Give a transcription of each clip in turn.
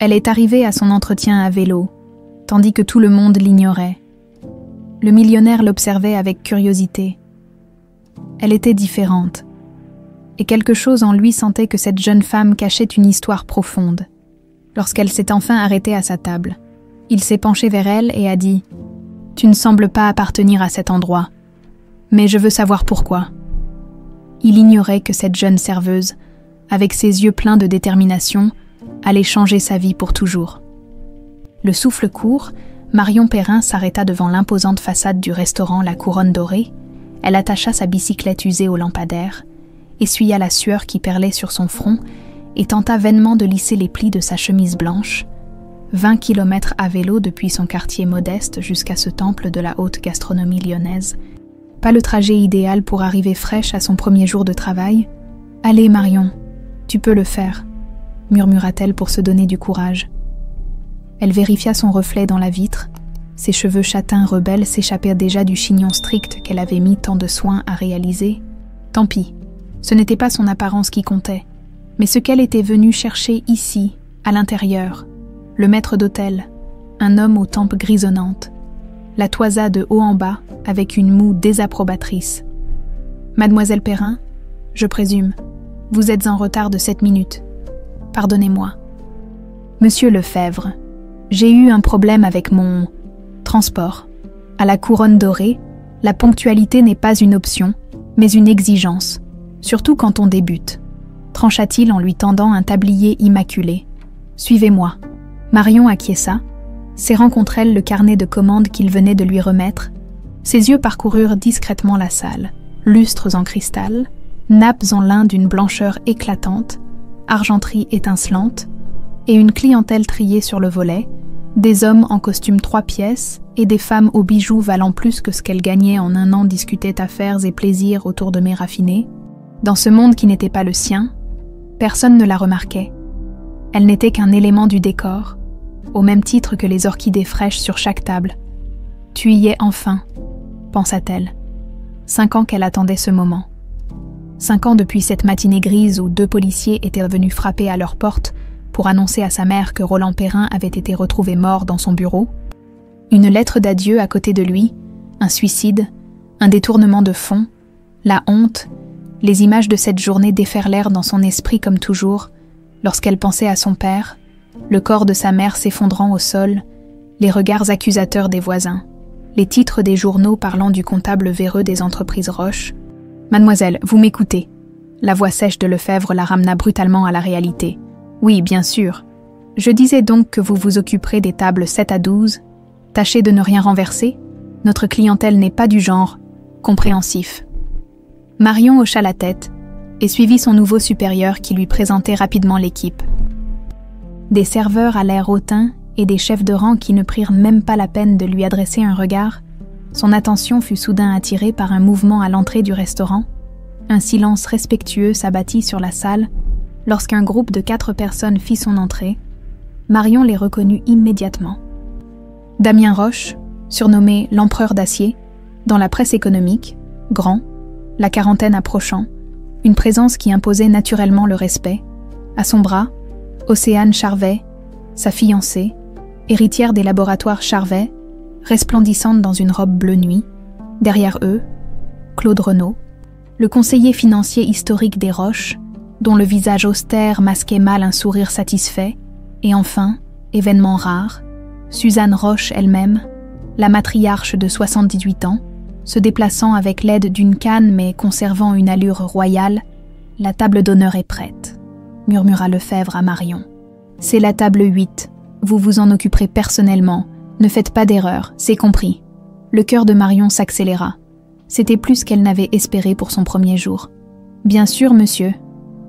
Elle est arrivée à son entretien à vélo, tandis que tout le monde l'ignorait. Le millionnaire l'observait avec curiosité. Elle était différente, et quelque chose en lui sentait que cette jeune femme cachait une histoire profonde. Lorsqu'elle s'est enfin arrêtée à sa table, il s'est penché vers elle et a dit « Tu ne sembles pas appartenir à cet endroit, mais je veux savoir pourquoi. » Il ignorait que cette jeune serveuse, avec ses yeux pleins de détermination, allait changer sa vie pour toujours. Le souffle court, Marion Perrin s'arrêta devant l'imposante façade du restaurant La Couronne Dorée. Elle attacha sa bicyclette usée au lampadaire, essuya la sueur qui perlait sur son front et tenta vainement de lisser les plis de sa chemise blanche. 20 kilomètres à vélo depuis son quartier modeste jusqu'à ce temple de la haute gastronomie lyonnaise. Pas le trajet idéal pour arriver fraîche à son premier jour de travail. « Allez Marion, tu peux le faire », murmura-t-elle pour se donner du courage. Elle vérifia son reflet dans la vitre. Ses cheveux châtains rebelles s'échappaient déjà du chignon strict qu'elle avait mis tant de soin à réaliser. Tant pis, ce n'était pas son apparence qui comptait, mais ce qu'elle était venue chercher ici, à l'intérieur. Le maître d'hôtel, un homme aux tempes grisonnantes, la toisa de haut en bas avec une moue désapprobatrice. « Mademoiselle Perrin, je présume, vous êtes en retard de 7 minutes. Pardonnez-moi. »« Monsieur Lefebvre, j'ai eu un problème avec mon transport. À la Couronne Dorée, la ponctualité n'est pas une option, mais une exigence, surtout quand on débute. » trancha-t-il en lui tendant un tablier immaculé. « Suivez-moi. » Marion acquiesça, serrant contre elle le carnet de commandes qu'il venait de lui remettre. Ses yeux parcoururent discrètement la salle. Lustres en cristal, nappes en lin d'une blancheur éclatante, argenterie étincelante, et une clientèle triée sur le volet, des hommes en costume 3 pièces et des femmes aux bijoux valant plus que ce qu'elles gagnaient en un an discutaient affaires et plaisirs autour de mets raffinés. Dans ce monde qui n'était pas le sien, personne ne la remarquait. Elle n'était qu'un élément du décor, au même titre que les orchidées fraîches sur chaque table. « Tu y es enfin », pensa-t-elle. 5 ans qu'elle attendait ce moment. 5 ans depuis cette matinée grise où 2 policiers étaient venus frapper à leur porte pour annoncer à sa mère que Roland Perrin avait été retrouvé mort dans son bureau. Une lettre d'adieu à côté de lui, un suicide, un détournement de fonds, la honte, les images de cette journée déferlèrent dans son esprit comme toujours, lorsqu'elle pensait à son père, le corps de sa mère s'effondrant au sol, les regards accusateurs des voisins, les titres des journaux parlant du comptable véreux des entreprises Roche. « Mademoiselle, vous m'écoutez ?» La voix sèche de Lefebvre la ramena brutalement à la réalité. « Oui, bien sûr. Je disais donc que vous vous occuperez des tables 7 à 12. Tâchez de ne rien renverser. Notre clientèle n'est pas du genre compréhensif. » Marion hocha la tête et suivit son nouveau supérieur qui lui présentait rapidement l'équipe. Des serveurs à l'air hautain et des chefs de rang qui ne prirent même pas la peine de lui adresser un regard, son attention fut soudain attirée par un mouvement à l'entrée du restaurant. Un silence respectueux s'abattit sur la salle lorsqu'un groupe de 4 personnes fit son entrée. Marion les reconnut immédiatement. Damien Roche, surnommé l'Empereur d'Acier, dans la presse économique, grand, la quarantaine approchant, une présence qui imposait naturellement le respect. À son bras, Océane Charvet, sa fiancée, héritière des laboratoires Charvet, resplendissante dans une robe bleu nuit. Derrière eux, Claude Renaud, le conseiller financier historique des Roches, dont le visage austère masquait mal un sourire satisfait, et enfin, événement rare, Suzanne Roche elle-même, la matriarche de 78 ans, se déplaçant avec l'aide d'une canne mais conservant une allure royale. « La table d'honneur est prête », murmura Lefebvre à Marion. « C'est la table 8, vous vous en occuperez personnellement, ne faites pas d'erreur, c'est compris. » Le cœur de Marion s'accéléra. C'était plus qu'elle n'avait espéré pour son premier jour. « Bien sûr, monsieur. »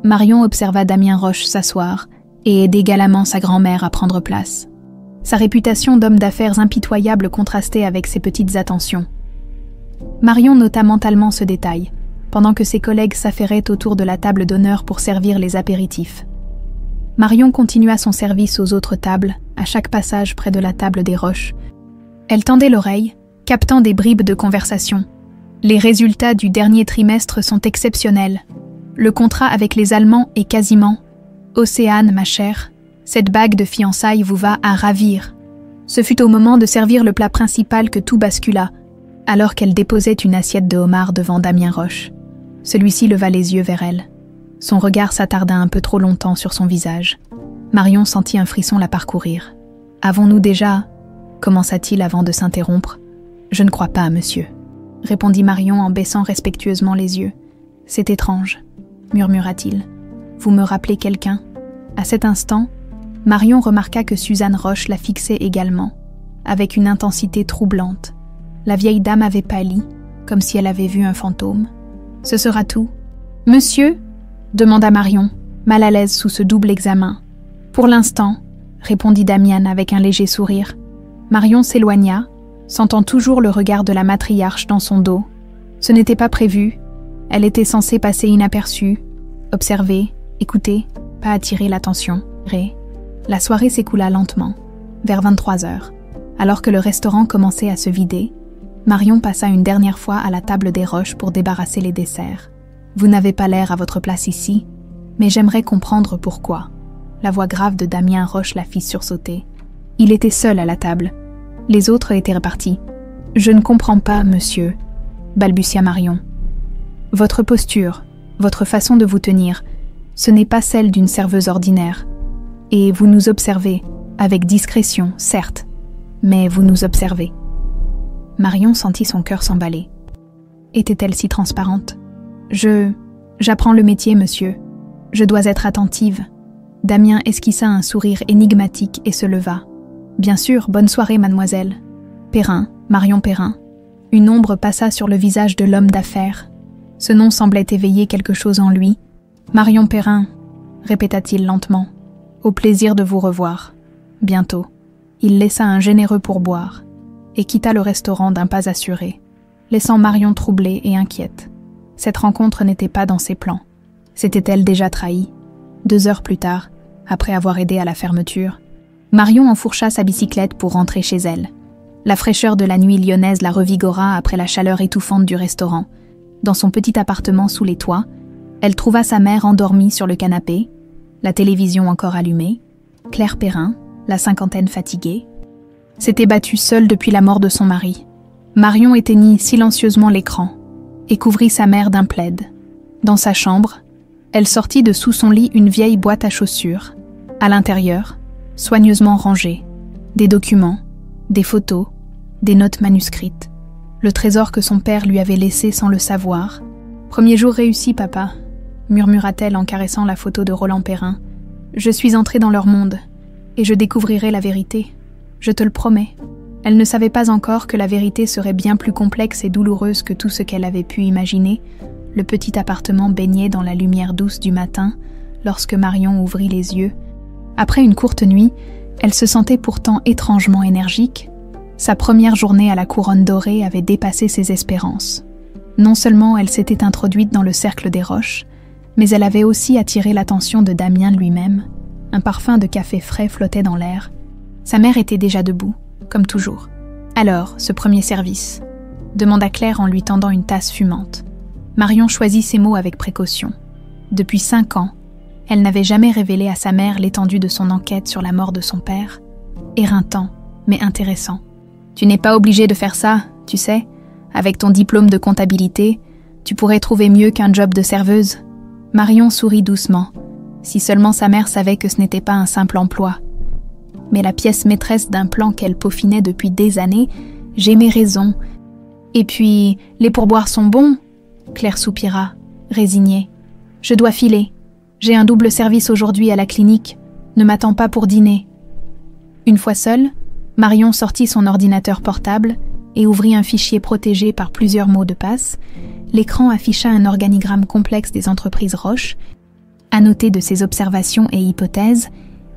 Marion observa Damien Roche s'asseoir et aider galamment sa grand-mère à prendre place. Sa réputation d'homme d'affaires impitoyable contrastait avec ses petites attentions. Marion nota mentalement ce détail, pendant que ses collègues s'affairaient autour de la table d'honneur pour servir les apéritifs. Marion continua son service aux autres tables, à chaque passage près de la table des Roches. Elle tendait l'oreille, captant des bribes de conversation. « Les résultats du dernier trimestre sont exceptionnels. Le contrat avec les Allemands est quasiment... Océane, ma chère, Cette bague de fiançailles vous va à ravir. Ce fut au moment de servir le plat principal que tout bascula, alors qu'elle déposait une assiette de homard devant Damien Roche. Celui-ci leva les yeux vers elle. Son regard s'attarda un peu trop longtemps sur son visage. Marion sentit un frisson la parcourir. « Avons-nous déjà » commença-t-il avant de s'interrompre. « Je ne crois pas, monsieur » répondit Marion en baissant respectueusement les yeux. « C'est étrange » murmura-t-il. « Vous me rappelez quelqu'un » À cet instant, Marion remarqua que Suzanne Roche la fixait également, avec une intensité troublante. La vieille dame avait pâli, comme si elle avait vu un fantôme. « Ce sera tout. »« Monsieur » demanda Marion, mal à l'aise sous ce double examen. « Pour l'instant » répondit Damian avec un léger sourire. Marion s'éloigna, sentant toujours le regard de la matriarche dans son dos. Ce n'était pas prévu. Elle était censée passer inaperçue, observer, écouter, pas attirer l'attention. La soirée s'écoula lentement, vers 23 heures. Alors que le restaurant commençait à se vider, Marion passa une dernière fois à la table des Roches pour débarrasser les desserts. « Vous n'avez pas l'air à votre place ici, mais j'aimerais comprendre pourquoi. » La voix grave de Damien Roche la fit sursauter. Il était seul à la table. Les autres étaient repartis. « Je ne comprends pas, monsieur, » balbutia Marion. « Votre posture, votre façon de vous tenir, ce n'est pas celle d'une serveuse ordinaire. Et vous nous observez, avec discrétion, certes, mais vous nous observez. » Marion sentit son cœur s'emballer. Était-elle si transparente ? J'apprends le métier, monsieur. Je dois être attentive. » Damien esquissa un sourire énigmatique et se leva. « Bien sûr, bonne soirée, mademoiselle. » Perrin, Marion Perrin. Une ombre passa sur le visage de l'homme d'affaires. Ce nom semblait éveiller quelque chose en lui. « Marion Perrin, » répéta-t-il lentement. « Au plaisir de vous revoir. Bientôt. » Il laissa un généreux pourboire et quitta le restaurant d'un pas assuré, laissant Marion troublée et inquiète. Cette rencontre n'était pas dans ses plans. S'était-elle déjà trahie ? 2 heures plus tard, après avoir aidé à la fermeture, Marion enfourcha sa bicyclette pour rentrer chez elle. La fraîcheur de la nuit lyonnaise la revigora après la chaleur étouffante du restaurant. Dans son petit appartement sous les toits, elle trouva sa mère endormie sur le canapé, la télévision encore allumée, Claire Perrin, la cinquantaine fatiguée, s'était battue seule depuis la mort de son mari. Marion éteignit silencieusement l'écran et couvrit sa mère d'un plaid. Dans sa chambre, elle sortit de sous son lit une vieille boîte à chaussures. À l'intérieur, soigneusement rangée, des documents, des photos, des notes manuscrites. Le trésor que son père lui avait laissé sans le savoir. « Premier jour réussi, papa », murmura-t-elle en caressant la photo de Roland Perrin. « Je suis entrée dans leur monde, et je découvrirai la vérité. Je te le promets. » Elle ne savait pas encore que la vérité serait bien plus complexe et douloureuse que tout ce qu'elle avait pu imaginer. Le petit appartement baignait dans la lumière douce du matin, lorsque Marion ouvrit les yeux. Après une courte nuit, elle se sentait pourtant étrangement énergique. Sa première journée à la couronne dorée avait dépassé ses espérances. Non seulement elle s'était introduite dans le cercle des Roches, mais elle avait aussi attiré l'attention de Damien lui-même. Un parfum de café frais flottait dans l'air. Sa mère était déjà debout, comme toujours. « Alors, ce premier service ?» demanda Claire en lui tendant une tasse fumante. Marion choisit ses mots avec précaution. Depuis 5 ans, elle n'avait jamais révélé à sa mère l'étendue de son enquête sur la mort de son père. Éreintant, mais intéressant. « Tu n'es pas obligée de faire ça, tu sais. Avec ton diplôme de comptabilité, tu pourrais trouver mieux qu'un job de serveuse. » Marion sourit doucement. Si seulement sa mère savait que ce n'était pas un simple emploi. Mais la pièce maîtresse d'un plan qu'elle peaufinait depuis des années, j'aimais raison. Et puis, les pourboires sont bons, Claire soupira, résignée. Je dois filer. J'ai un double service aujourd'hui à la clinique. Ne m'attends pas pour dîner. Une fois seule, Marion sortit son ordinateur portable et ouvrit un fichier protégé par plusieurs mots de passe. L'écran afficha un organigramme complexe des entreprises Roche. Annoté de ses observations et hypothèses,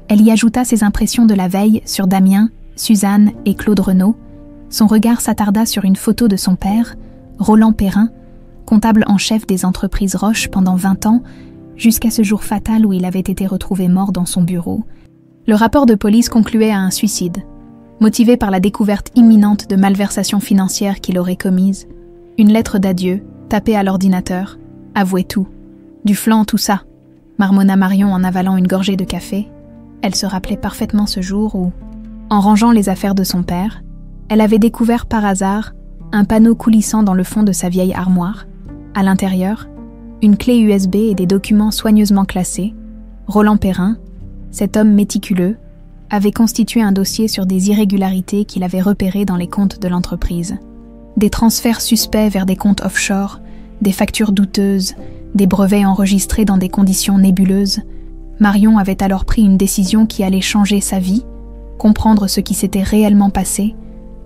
elle y ajouta ses impressions de la veille sur Damien, Suzanne et Claude Renaud. Son regard s'attarda sur une photo de son père, Roland Perrin, comptable en chef des entreprises Roche pendant 20 ans, jusqu'à ce jour fatal où il avait été retrouvé mort dans son bureau. Le rapport de police concluait à un suicide, motivé par la découverte imminente de malversations financières qu'il aurait commises. Une lettre d'adieu, tapée à l'ordinateur, avouait tout. Du flan, tout ça, marmonna Marion en avalant une gorgée de café. Elle se rappelait parfaitement ce jour où, en rangeant les affaires de son père, elle avait découvert par hasard un panneau coulissant dans le fond de sa vieille armoire. À l'intérieur, une clé USB et des documents soigneusement classés. Roland Perrin, cet homme méticuleux, avait constitué un dossier sur des irrégularités qu'il avait repérées dans les comptes de l'entreprise. Des transferts suspects vers des comptes offshore, des factures douteuses, des brevets enregistrés dans des conditions nébuleuses. Marion avait alors pris une décision qui allait changer sa vie, comprendre ce qui s'était réellement passé.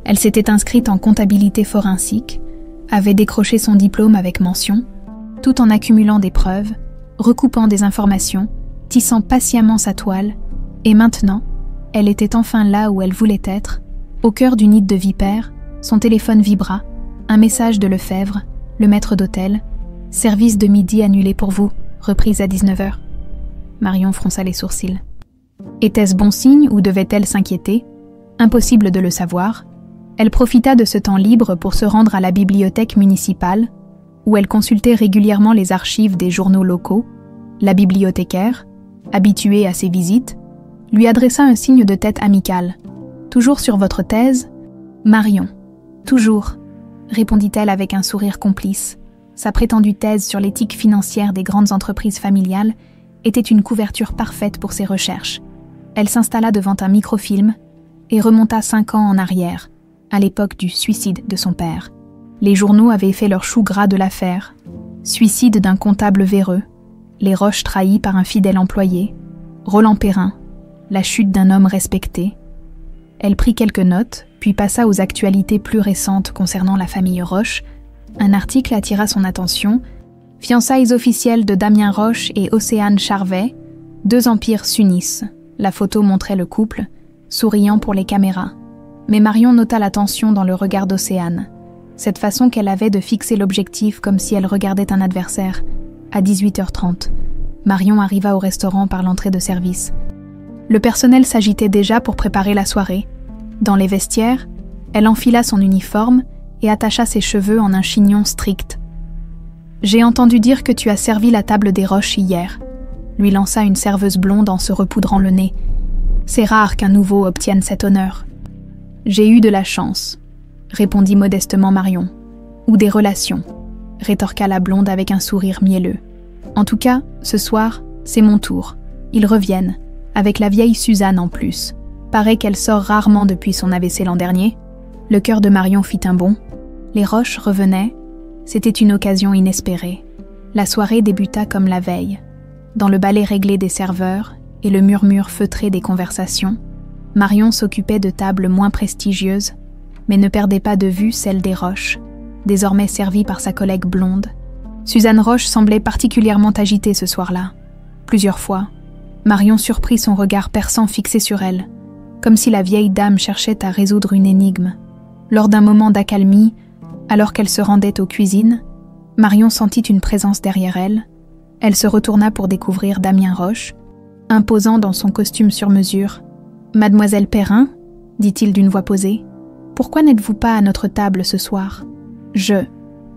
Elle s'était inscrite en comptabilité forensique, avait décroché son diplôme avec mention, tout en accumulant des preuves, recoupant des informations, tissant patiemment sa toile, et maintenant, elle était enfin là où elle voulait être, au cœur du nid de vipères. Son téléphone vibra, un message de Lefebvre, le maître d'hôtel. « Service de midi annulé pour vous, reprise à 19h. » Marion fronça les sourcils. Était-ce bon signe ou devait-elle s'inquiéter? Impossible de le savoir. Elle profita de ce temps libre pour se rendre à la bibliothèque municipale, où elle consultait régulièrement les archives des journaux locaux. La bibliothécaire, habituée à ses visites, lui adressa un signe de tête amical. « Toujours sur votre thèse ?»« Marion. »« Toujours, » répondit-elle avec un sourire complice. Sa prétendue thèse sur l'éthique financière des grandes entreprises familiales était une couverture parfaite pour ses recherches. Elle s'installa devant un microfilm et remonta 5 ans en arrière, à l'époque du suicide de son père. Les journaux avaient fait leur chou gras de l'affaire. Suicide d'un comptable véreux, les Roches trahis par un fidèle employé, Roland Perrin, la chute d'un homme respecté. Elle prit quelques notes, puis passa aux actualités plus récentes concernant la famille Roche. Un article attira son attention. Fiançailles officielles de Damien Roche et Océane Charvet, 2 empires s'unissent. La photo montrait le couple, souriant pour les caméras. Mais Marion nota la tension dans le regard d'Océane, cette façon qu'elle avait de fixer l'objectif comme si elle regardait un adversaire. À 18h30, Marion arriva au restaurant par l'entrée de service. Le personnel s'agitait déjà pour préparer la soirée. Dans les vestiaires, elle enfila son uniforme et attacha ses cheveux en un chignon strict. « J'ai entendu dire que tu as servi la table des Roches hier », lui lança une serveuse blonde en se repoudrant le nez. « C'est rare qu'un nouveau obtienne cet honneur. »« J'ai eu de la chance », répondit modestement Marion. « Ou des relations », rétorqua la blonde avec un sourire mielleux. « En tout cas, ce soir, c'est mon tour. Ils reviennent, avec la vieille Suzanne en plus. Paraît qu'elle sort rarement depuis son AVC l'an dernier. » Le cœur de Marion fit un bond. Les Roches revenaient. C'était une occasion inespérée. La soirée débuta comme la veille. Dans le balai réglé des serveurs et le murmure feutré des conversations, Marion s'occupait de tables moins prestigieuses, mais ne perdait pas de vue celle des Roches, désormais servie par sa collègue blonde. Suzanne Roche semblait particulièrement agitée ce soir-là. Plusieurs fois, Marion surprit son regard perçant fixé sur elle, comme si la vieille dame cherchait à résoudre une énigme. Lors d'un moment d'accalmie, alors qu'elle se rendait aux cuisines, Marion sentit une présence derrière elle. Elle se retourna pour découvrir Damien Roche, imposant dans son costume sur mesure. « Mademoiselle Perrin ?» dit-il d'une voix posée. « Pourquoi n'êtes-vous pas à notre table ce soir ?»«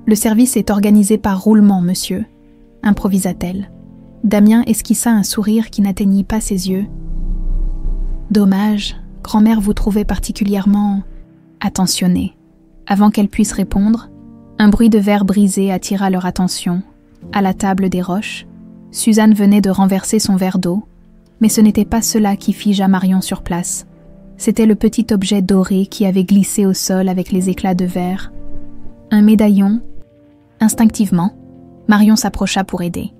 Le service est organisé par roulement, monsieur, » improvisa-t-elle. Damien esquissa un sourire qui n'atteignit pas ses yeux. « Dommage, grand-mère vous trouvait particulièrement attentionnée. » Avant qu'elle puisse répondre, un bruit de verre brisé attira leur attention. À la table des Roches, Suzanne venait de renverser son verre d'eau, mais ce n'était pas cela qui figea Marion sur place. C'était le petit objet doré qui avait glissé au sol avec les éclats de verre. Un médaillon. Instinctivement, Marion s'approcha pour aider.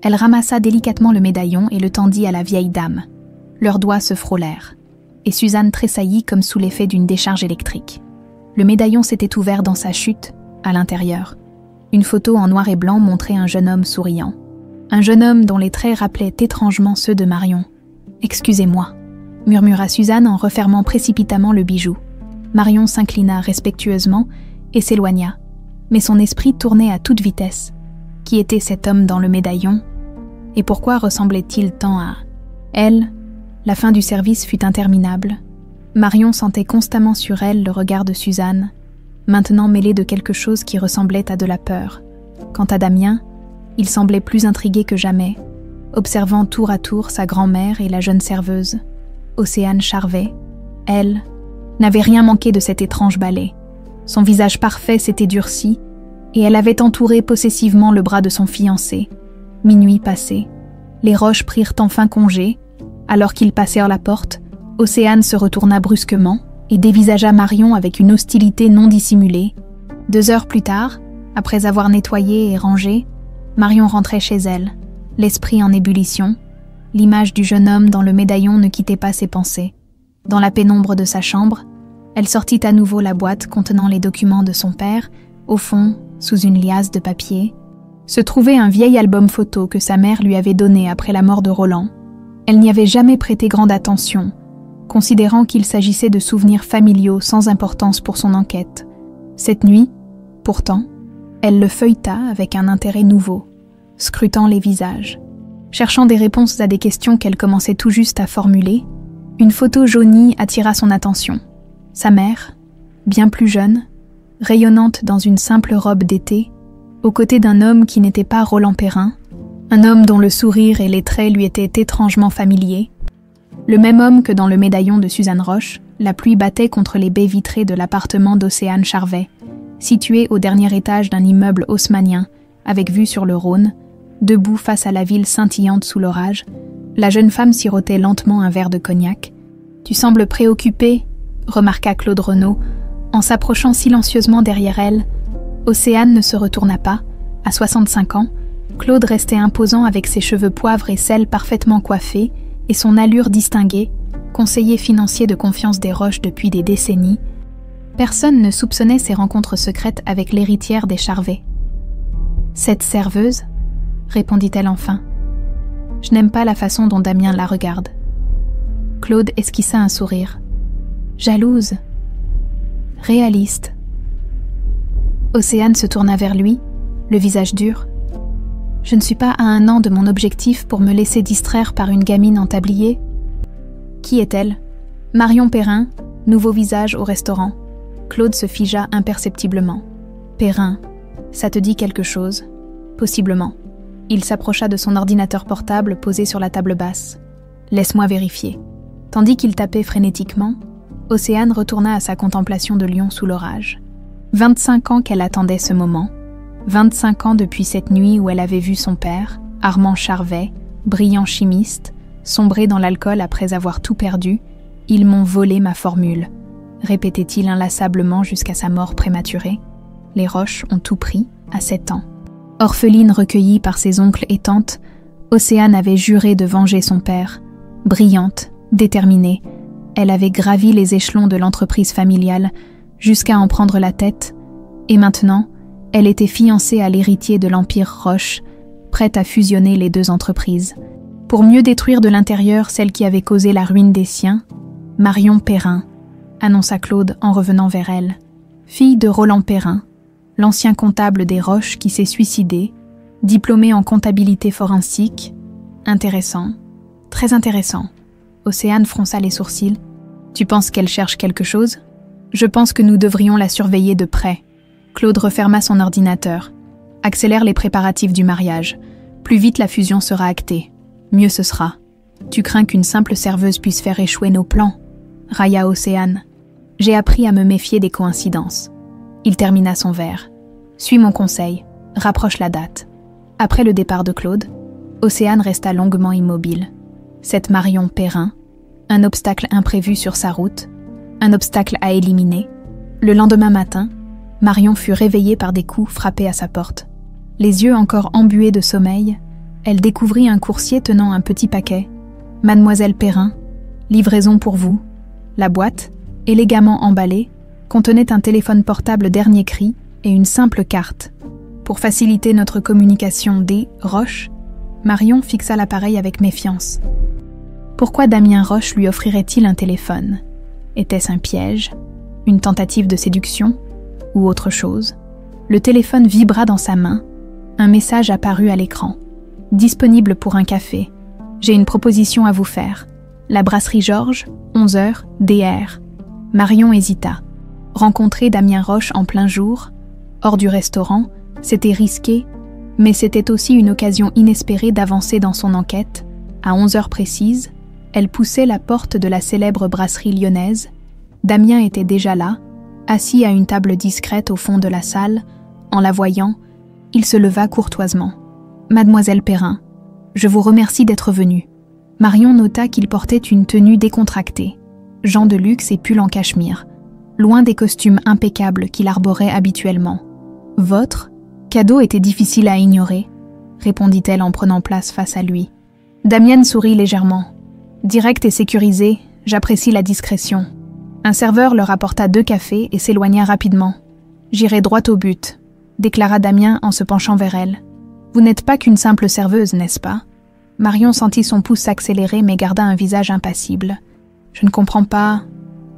Elle ramassa délicatement le médaillon et le tendit à la vieille dame. Leurs doigts se frôlèrent, et Suzanne tressaillit comme sous l'effet d'une décharge électrique. Le médaillon s'était ouvert dans sa chute, à l'intérieur. Une photo en noir et blanc montrait un jeune homme souriant. Un jeune homme dont les traits rappelaient étrangement ceux de Marion. « Excusez-moi », murmura Suzanne en refermant précipitamment le bijou. Marion s'inclina respectueusement et s'éloigna, mais son esprit tournait à toute vitesse. Qui était cet homme dans le médaillon? Et pourquoi ressemblait-il tant à elle? La fin du service fut interminable. Marion sentait constamment sur elle le regard de Suzanne, maintenant mêlé de quelque chose qui ressemblait à de la peur. Quant à Damien, il semblait plus intrigué que jamais. observant tour à tour sa grand-mère et la jeune serveuse. Océane Charvet, elle, n'avait rien manqué de cet étrange ballet. Son visage parfait s'était durci, et elle avait entouré possessivement le bras de son fiancé. Minuit passé, les Roche prirent enfin congé. Alors qu'ils passèrent la porte, Océane se retourna brusquement et dévisagea Marion avec une hostilité non dissimulée. 2 heures plus tard, après avoir nettoyé et rangé, Marion rentrait chez elle, l'esprit en ébullition. L'image du jeune homme dans le médaillon ne quittait pas ses pensées. Dans la pénombre de sa chambre, elle sortit à nouveau la boîte contenant les documents de son père. Au fond, sous une liasse de papier, se trouvait un vieil album photo que sa mère lui avait donné après la mort de Roland. Elle n'y avait jamais prêté grande attention, considérant qu'il s'agissait de souvenirs familiaux sans importance pour son enquête. Cette nuit, pourtant, elle le feuilleta avec un intérêt nouveau, scrutant les visages. Cherchant des réponses à des questions qu'elle commençait tout juste à formuler, une photo jaunie attira son attention. Sa mère, bien plus jeune, rayonnante dans une simple robe d'été, aux côtés d'un homme qui n'était pas Roland Perrin, un homme dont le sourire et les traits lui étaient étrangement familiers, le même homme que dans le médaillon de Suzanne Roche, la pluie battait contre les baies vitrées de l'appartement d'Océane Charvet, situé au dernier étage d'un immeuble haussmannien, avec vue sur le Rhône. Debout face à la ville scintillante sous l'orage, la jeune femme sirotait lentement un verre de cognac. « Tu sembles préoccupée », remarqua Claude Renaud, en s'approchant silencieusement derrière elle. Océane ne se retourna pas. À 65 ans, Claude restait imposant avec ses cheveux poivre et sel parfaitement coiffés et son allure distinguée, conseiller financier de confiance des Roche depuis des décennies. Personne ne soupçonnait ses rencontres secrètes avec l'héritière des Charvet. « Cette serveuse ?» répondit-elle enfin. « Je n'aime pas la façon dont Damien la regarde. » Claude esquissa un sourire. « Jalouse. Réaliste. » Océane se tourna vers lui, le visage dur. « Je ne suis pas à 1 an de mon objectif pour me laisser distraire par une gamine en tablier. » Qui est-elle ? Marion Perrin, nouveau visage au restaurant. Claude se figea imperceptiblement. « Perrin, ça te dit quelque chose ? Possiblement. » Il s'approcha de son ordinateur portable posé sur la table basse. « Laisse-moi vérifier. » Tandis qu'il tapait frénétiquement, Océane retourna à sa contemplation de Lyon sous l'orage. 25 ans qu'elle attendait ce moment. 25 ans depuis cette nuit où elle avait vu son père, Armand Charvet, brillant chimiste, sombrer dans l'alcool après avoir tout perdu. « Ils m'ont volé ma formule », répétait-il inlassablement jusqu'à sa mort prématurée. Les Roche ont tout pris à 7 ans. Orpheline recueillie par ses oncles et tantes, Océane avait juré de venger son père. Brillante, déterminée, elle avait gravi les échelons de l'entreprise familiale jusqu'à en prendre la tête, et maintenant, elle était fiancée à l'héritier de l'Empire Roche, prête à fusionner les 2 entreprises. Pour mieux détruire de l'intérieur celle qui avait causé la ruine des siens, Marion Perrin, annonça Claude en revenant vers elle, fille de Roland Perrin, l'ancien comptable des Roche qui s'est suicidé, diplômé en comptabilité forensique. Intéressant, très intéressant. Océane fronça les sourcils. Tu penses qu'elle cherche quelque chose ? Je pense que nous devrions la surveiller de près. Claude referma son ordinateur. Accélère les préparatifs du mariage. Plus vite la fusion sera actée, mieux ce sera. Tu crains qu'une simple serveuse puisse faire échouer nos plans ? Railla Océane. J'ai appris à me méfier des coïncidences. Il termina son verre. Suis mon conseil, rapproche la date. Après le départ de Claude, Océane resta longuement immobile. Cette Marion Perrin, un obstacle imprévu sur sa route, un obstacle à éliminer. Le lendemain matin, Marion fut réveillée par des coups frappés à sa porte. Les yeux encore embués de sommeil, elle découvrit un coursier tenant un petit paquet. « Mademoiselle Perrin, livraison pour vous. » La boîte, élégamment emballée, contenait un téléphone portable dernier cri et une simple carte. Pour faciliter notre communication des Roche, Marion fixa l'appareil avec méfiance. Pourquoi Damien Roche lui offrirait-il un téléphone ? Était-ce un piège ? Une tentative de séduction ? Ou autre chose ? Le téléphone vibra dans sa main. Un message apparut à l'écran. « Disponible pour un café. J'ai une proposition à vous faire. La brasserie Georges, 11h, DR. » Marion hésita. Rencontrer Damien Roche en plein jour, hors du restaurant, c'était risqué, Mais c'était aussi une occasion inespérée d'avancer dans son enquête. À 11 heures précises, elle poussait la porte de la célèbre brasserie lyonnaise. Damien était déjà là, assis à une table discrète au fond de la salle. En la voyant, il se leva courtoisement. « Mademoiselle Perrin, je vous remercie d'être venue. » Marion nota qu'il portait une tenue décontractée, gants de luxe et pull en cachemire, loin des costumes impeccables qu'il arborait habituellement. « Votre cadeau était difficile à ignorer, » répondit-elle en prenant place face à lui. Damienne sourit légèrement. « Direct et sécurisé, j'apprécie la discrétion. » Un serveur leur apporta 2 cafés et s'éloigna rapidement. « J'irai droit au but, » déclara Damien en se penchant vers elle. « Vous n'êtes pas qu'une simple serveuse, n'est-ce pas ?» Marion sentit son pouce s'accélérer mais garda un visage impassible. « Je ne comprends pas.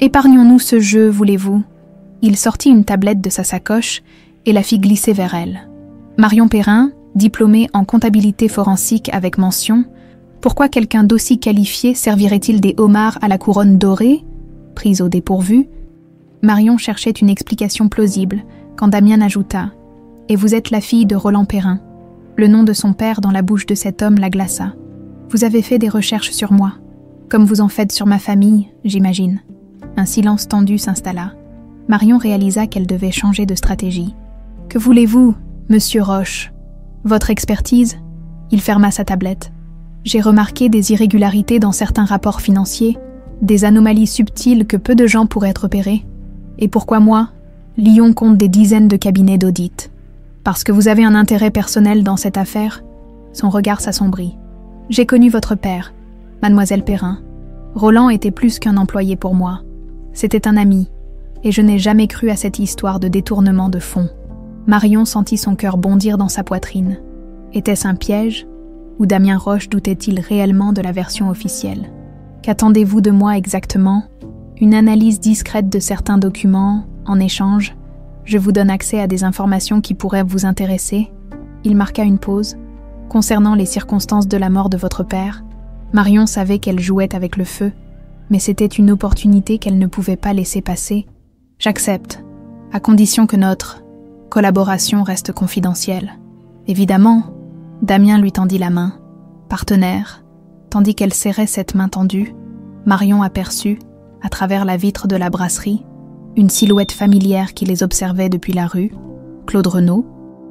Épargnons-nous ce jeu, voulez-vous » Il sortit une tablette de sa sacoche et la fit glisser vers elle. Marion Perrin, diplômée en comptabilité forensique avec mention, pourquoi quelqu'un d'aussi qualifié servirait-il des homards à la couronne dorée ? Prise au dépourvu, Marion cherchait une explication plausible quand Damien ajouta « Et vous êtes la fille de Roland Perrin ». Le nom de son père dans la bouche de cet homme la glaça. « Vous avez fait des recherches sur moi, comme vous en faites sur ma famille, j'imagine. » Un silence tendu s'installa. Marion réalisa qu'elle devait changer de stratégie. « Que voulez-vous, monsieur Roche ? Votre expertise ?» Il ferma sa tablette. « J'ai remarqué des irrégularités dans certains rapports financiers, des anomalies subtiles que peu de gens pourraient repérer. Et pourquoi moi ? Lyon compte des dizaines de cabinets d'audit. Parce que vous avez un intérêt personnel dans cette affaire ?» Son regard s'assombrit. « J'ai connu votre père, mademoiselle Perrin. Roland était plus qu'un employé pour moi. C'était un ami, et je n'ai jamais cru à cette histoire de détournement de fonds. » Marion sentit son cœur bondir dans sa poitrine. Était-ce un piège ? Ou Damien Roche doutait-il réellement de la version officielle ? « Qu'attendez-vous de moi exactement ? Une analyse discrète de certains documents, en échange ? Je vous donne accès à des informations qui pourraient vous intéresser. » Il marqua une pause. « Concernant les circonstances de la mort de votre père, Marion savait qu'elle jouait avec le feu, mais c'était une opportunité qu'elle ne pouvait pas laisser passer. « J'accepte, à condition que notre collaboration reste confidentielle. » Évidemment, Damien lui tendit la main. Partenaire, tandis qu'elle serrait cette main tendue, Marion aperçut, à travers la vitre de la brasserie, une silhouette familière qui les observait depuis la rue, Claude Renaud.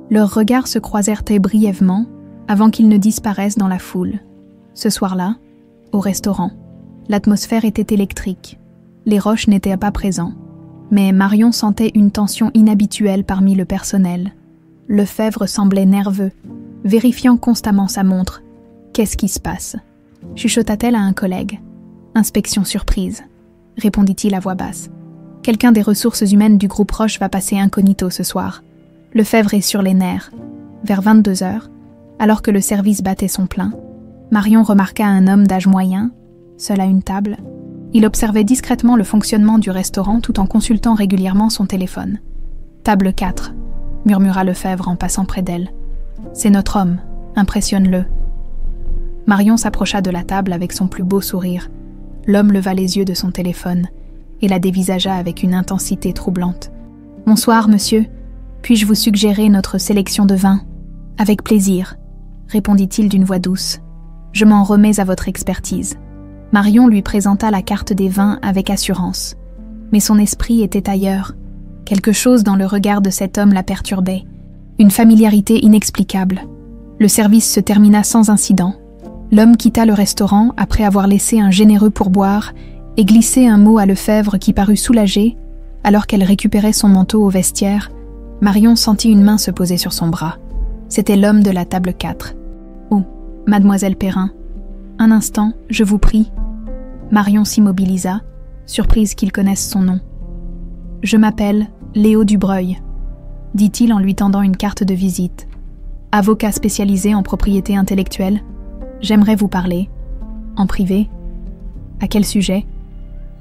Leurs regards se croisèrent brièvement avant qu'ils ne disparaissent dans la foule. Ce soir-là, au restaurant, l'atmosphère était électrique. Les Roches n'étaient pas présents, mais Marion sentait une tension inhabituelle parmi le personnel. Lefebvre semblait nerveux, vérifiant constamment sa montre. « Qu'est-ce qui se passe ?» chuchota-t-elle à un collègue. « Inspection surprise », répondit-il à voix basse. « Quelqu'un des ressources humaines du groupe Roche va passer incognito ce soir. Lefebvre est sur les nerfs. » Vers 22 heures, alors que le service battait son plein, Marion remarqua un homme d'âge moyen, seul à une table. Il observait discrètement le fonctionnement du restaurant tout en consultant régulièrement son téléphone. « Table 4 », murmura Lefebvre en passant près d'elle. « C'est notre homme, impressionne-le. » Marion s'approcha de la table avec son plus beau sourire. L'homme leva les yeux de son téléphone et la dévisagea avec une intensité troublante. « Bonsoir, monsieur. Puis-je vous suggérer notre sélection de vins ? » « Avec plaisir, » répondit-il d'une voix douce. « Je m'en remets à votre expertise. » Marion lui présenta la carte des vins avec assurance. Mais son esprit était ailleurs. Quelque chose dans le regard de cet homme la perturbait. Une familiarité inexplicable. Le service se termina sans incident. L'homme quitta le restaurant après avoir laissé un généreux pourboire et glissé un mot à Lefebvre qui parut soulagé. Alors qu'elle récupérait son manteau au vestiaire, Marion sentit une main se poser sur son bras. C'était l'homme de la table 4. « Oh, mademoiselle Perrin, un instant, je vous prie. » Marion s'immobilisa, surprise qu'il connaisse son nom. « Je m'appelle Léo Dubreuil, » dit-il en lui tendant une carte de visite. « Avocat spécialisé en propriété intellectuelle. J'aimerais vous parler. En privé. » « À quel sujet ?»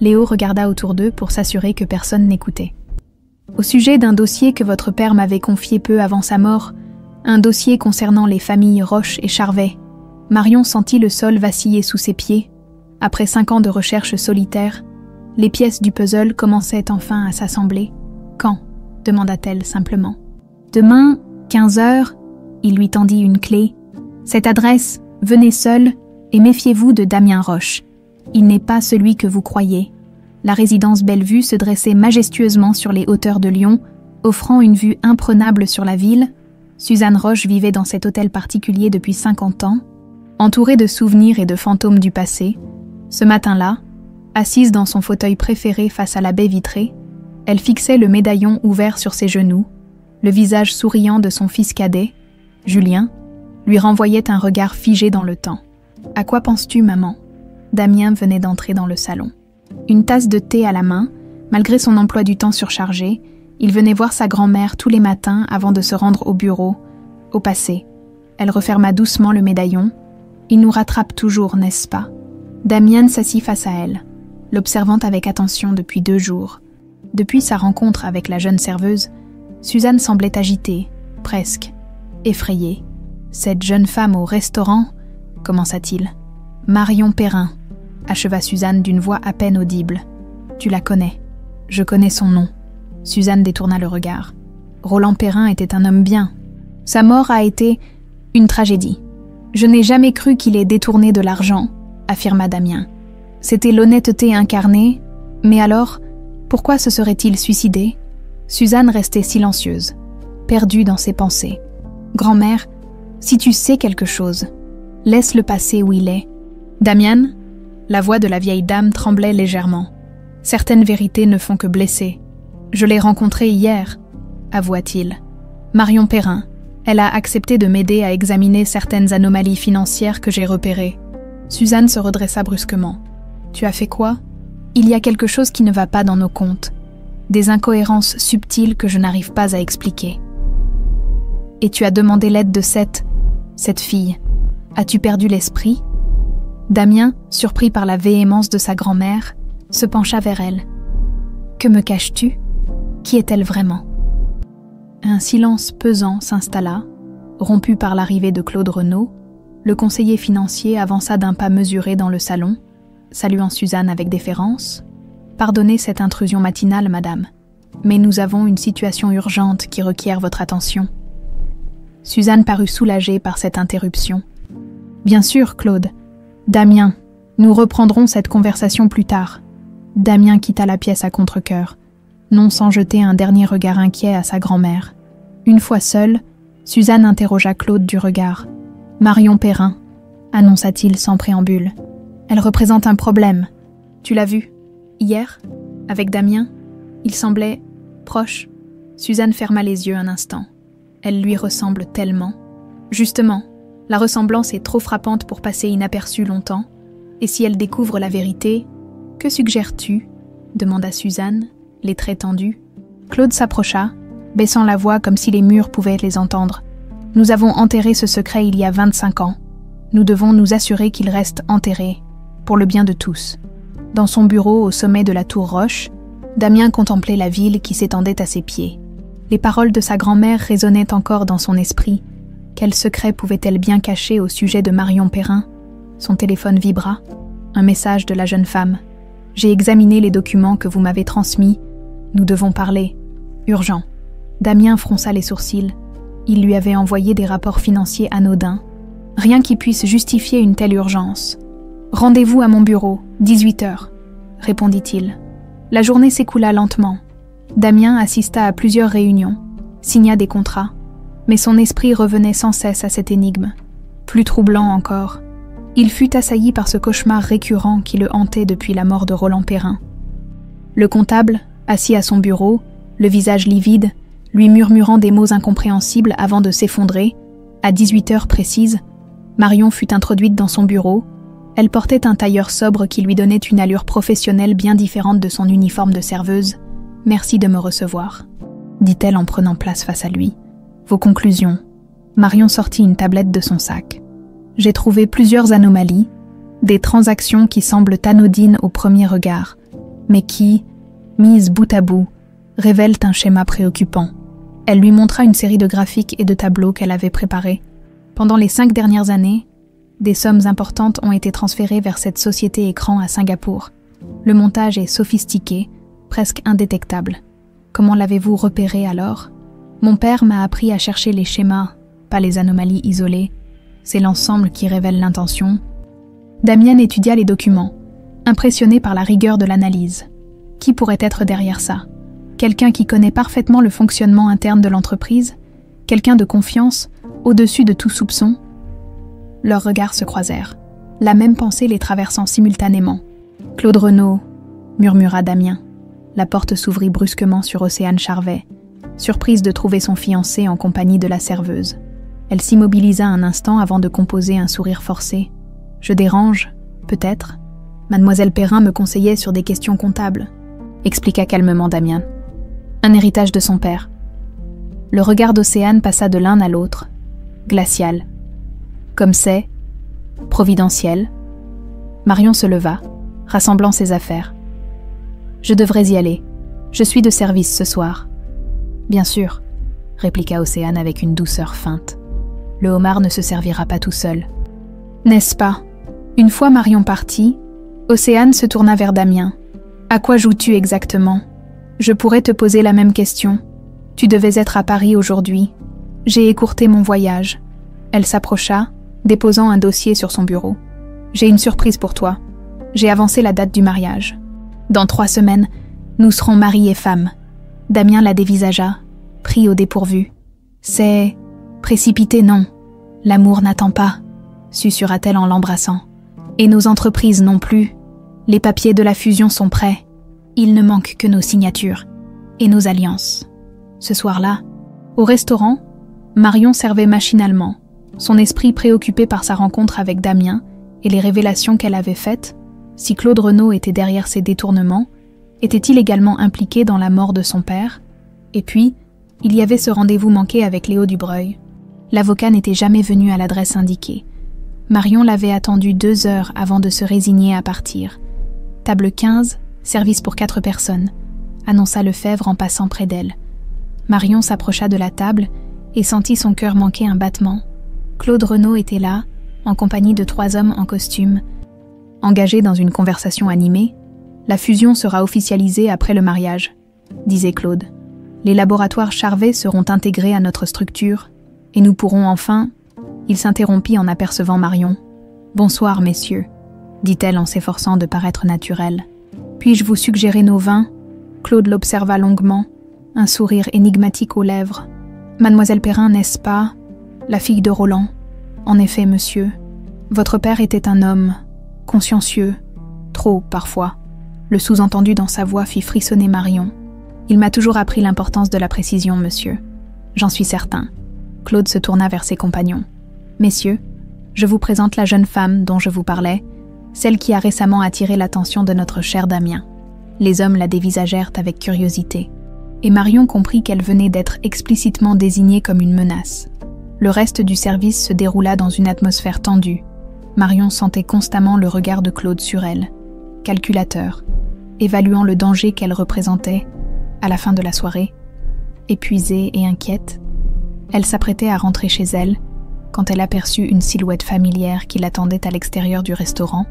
Léo regarda autour d'eux pour s'assurer que personne n'écoutait. « Au sujet d'un dossier que votre père m'avait confié peu avant sa mort, un dossier concernant les familles Roche et Charvet. » Marion sentit le sol vaciller sous ses pieds. Après 5 ans de recherche solitaire, les pièces du puzzle commençaient enfin à s'assembler. « Quand ?» demanda-t-elle simplement. « Demain, 15 heures, Il lui tendit une clé. « Cette adresse, venez seul et méfiez-vous de Damien Roche. Il n'est pas celui que vous croyez. » La résidence Bellevue se dressait majestueusement sur les hauteurs de Lyon, offrant une vue imprenable sur la ville. Suzanne Roche vivait dans cet hôtel particulier depuis 50 ans, entourée de souvenirs et de fantômes du passé. Ce matin-là, assise dans son fauteuil préféré face à la baie vitrée, elle fixait le médaillon ouvert sur ses genoux. Le visage souriant de son fils cadet, Julien, lui renvoyait un regard figé dans le temps. « À quoi penses-tu, maman ?» Damien venait d'entrer dans le salon. Une tasse de thé à la main, malgré son emploi du temps surchargé, il venait voir sa grand-mère tous les matins avant de se rendre au bureau, au passé. Elle referma doucement le médaillon. « Il nous rattrape toujours, n'est-ce pas ?» Damien s'assit face à elle, l'observant avec attention depuis 2 jours. Depuis sa rencontre avec la jeune serveuse, Suzanne semblait agitée, presque, effrayée. « Cette jeune femme au restaurant ?» commença-t-il. « Marion Perrin », acheva Suzanne d'une voix à peine audible. « Tu la connais. Je connais son nom. » Suzanne détourna le regard. Roland Perrin était un homme bien. Sa mort a été une tragédie. « Je n'ai jamais cru qu'il ait détourné de l'argent », affirma Damien. C'était l'honnêteté incarnée, mais alors, pourquoi se serait-il suicidé ? Suzanne restait silencieuse, perdue dans ses pensées. « Grand-mère, si tu sais quelque chose, laisse-le passer où il est. » Damien, la voix de la vieille dame tremblait légèrement. « Certaines vérités ne font que blesser. Je l'ai rencontrée hier, » avoua-t-il. « Marion Perrin. Elle a accepté de m'aider à examiner certaines anomalies financières que j'ai repérées. » Suzanne se redressa brusquement. « Tu as fait quoi ? Il y a quelque chose qui ne va pas dans nos comptes. Des incohérences subtiles que je n'arrive pas à expliquer. Et tu as demandé l'aide de cette fille. As-tu perdu l'esprit ?» Damien, surpris par la véhémence de sa grand-mère, se pencha vers elle. « Que me caches-tu ? Qui est-elle vraiment ?» Un silence pesant s'installa, rompu par l'arrivée de Claude Renaud. Le conseiller financier avança d'un pas mesuré dans le salon, saluant Suzanne avec déférence. « Pardonnez cette intrusion matinale, madame, mais nous avons une situation urgente qui requiert votre attention. » Suzanne parut soulagée par cette interruption. « Bien sûr, Claude. Damien, nous reprendrons cette conversation plus tard. » Damien quitta la pièce à contre-cœur, non sans jeter un dernier regard inquiet à sa grand-mère. Une fois seule, Suzanne interrogea Claude du regard. « Marion Perrin, » annonça-t-il sans préambule. « Elle représente un problème. Tu l'as vue hier, avec Damien ? Il semblait proche. » Suzanne ferma les yeux un instant. Elle lui ressemble tellement. Justement, la ressemblance est trop frappante pour passer inaperçue longtemps. Et si elle découvre la vérité, que suggères-tu ? Demanda Suzanne, les traits tendus. Claude s'approcha, baissant la voix comme si les murs pouvaient les entendre. « Nous avons enterré ce secret il y a 25 ans. Nous devons nous assurer qu'il reste enterré, pour le bien de tous. » Dans son bureau au sommet de la tour Roche, Damien contemplait la ville qui s'étendait à ses pieds. Les paroles de sa grand-mère résonnaient encore dans son esprit. Quel secret pouvait-elle bien cacher au sujet de Marion Perrin ? Son téléphone vibra. Un message de la jeune femme. « J'ai examiné les documents que vous m'avez transmis. Nous devons parler. Urgent. » Damien fronça les sourcils. Il lui avait envoyé des rapports financiers anodins. Rien qui puisse justifier une telle urgence. « Rendez-vous à mon bureau, 18h, » répondit-il. La journée s'écoula lentement. Damien assista à plusieurs réunions, signa des contrats, mais son esprit revenait sans cesse à cette énigme. Plus troublant encore, il fut assailli par ce cauchemar récurrent qui le hantait depuis la mort de Roland Perrin. Le comptable, assis à son bureau, le visage livide, lui murmurant des mots incompréhensibles avant de s'effondrer, à 18h précises, Marion fut introduite dans son bureau. Elle portait un tailleur sobre qui lui donnait une allure professionnelle bien différente de son uniforme de serveuse. « Merci de me recevoir », dit-elle en prenant place face à lui. « Vos conclusions ?» Marion sortit une tablette de son sac. « J'ai trouvé plusieurs anomalies, des transactions qui semblent anodines au premier regard, mais qui, mises bout à bout, révèlent un schéma préoccupant. » Elle lui montra une série de graphiques et de tableaux qu'elle avait préparés. Pendant les 5 dernières années, des sommes importantes ont été transférées vers cette société écran à Singapour. Le montage est sophistiqué, presque indétectable. Comment l'avez-vous repéré alors ? Mon père m'a appris à chercher les schémas pas les anomalies isolées, c'est l'ensemble qui révèle l'intention. Damian étudia les documents, impressionné par la rigueur de l'analyse. Qui pourrait être derrière ça? Quelqu'un qui connaît parfaitement le fonctionnement interne de l'entreprise? Quelqu'un de confiance, au-dessus de tout soupçon? Leurs regards se croisèrent, la même pensée les traversant simultanément. « Claude Renaud », murmura Damien. La porte s'ouvrit brusquement sur Océane Charvet, surprise de trouver son fiancé en compagnie de la serveuse. Elle s'immobilisa un instant avant de composer un sourire forcé. « Je dérange, peut-être. Mademoiselle Perrin me conseillait sur des questions comptables, » expliqua calmement Damien. « Un héritage de son père. » Le regard d'Océane passa de l'un à l'autre, glacial. Comme c'est, providentiel. Marion se leva, rassemblant ses affaires. « Je devrais y aller. Je suis de service ce soir. »« Bien sûr, » répliqua Océane avec une douceur feinte. « Le homard ne se servira pas tout seul. » N'est-ce pas? Une fois Marion partie, Océane se tourna vers Damien. « À quoi joues-tu exactement? Je pourrais te poser la même question. Tu devais être à Paris aujourd'hui. J'ai écourté mon voyage. » Elle s'approcha, déposant un dossier sur son bureau. « J'ai une surprise pour toi. J'ai avancé la date du mariage. Dans 3 semaines, nous serons mari et femme. » Damien la dévisagea, pris au dépourvu. « C'est... précipité, non. L'amour n'attend pas, » susurra-t-elle en l'embrassant. « Et nos entreprises non plus. Les papiers de la fusion sont prêts. Il ne manque que nos signatures et nos alliances. » Ce soir-là, au restaurant, Marion servait machinalement, son esprit préoccupé par sa rencontre avec Damien et les révélations qu'elle avait faites. Si Claude Renaud était derrière ces détournements, était-il également impliqué dans la mort de son père? Et puis, il y avait ce rendez-vous manqué avec Léo Dubreuil. L'avocat n'était jamais venu à l'adresse indiquée. Marion l'avait attendu 2 heures avant de se résigner à partir. « Table 15, service pour 4 personnes », annonça Lefebvre en passant près d'elle. Marion s'approcha de la table et sentit son cœur manquer un battement. Claude Renaud était là, en compagnie de 3 hommes en costume. Engagés dans une conversation animée, « La fusion sera officialisée après le mariage », disait Claude. « Les laboratoires Charvet seront intégrés à notre structure et nous pourrons enfin... » Il s'interrompit en apercevant Marion. « Bonsoir, messieurs, » dit-elle en s'efforçant de paraître naturelle. « Puis-je vous suggérer nos vins ?» Claude l'observa longuement, un sourire énigmatique aux lèvres. « Mademoiselle Perrin, n'est-ce pas? La fille de Roland. En effet, monsieur. Votre père était un homme, consciencieux, trop parfois. » Le sous-entendu dans sa voix fit frissonner Marion. « Il m'a toujours appris l'importance de la précision, monsieur. J'en suis certain. » Claude se tourna vers ses compagnons. « Messieurs, je vous présente la jeune femme dont je vous parlais, celle qui a récemment attiré l'attention de notre cher Damien. » Les hommes la dévisagèrent avec curiosité, et Marion comprit qu'elle venait d'être explicitement désignée comme une menace. Le reste du service se déroula dans une atmosphère tendue. Marion sentait constamment le regard de Claude sur elle, calculateur, évaluant le danger qu'elle représentait. À la fin de la soirée, épuisée et inquiète, elle s'apprêtait à rentrer chez elle quand elle aperçut une silhouette familière qui l'attendait à l'extérieur du restaurant.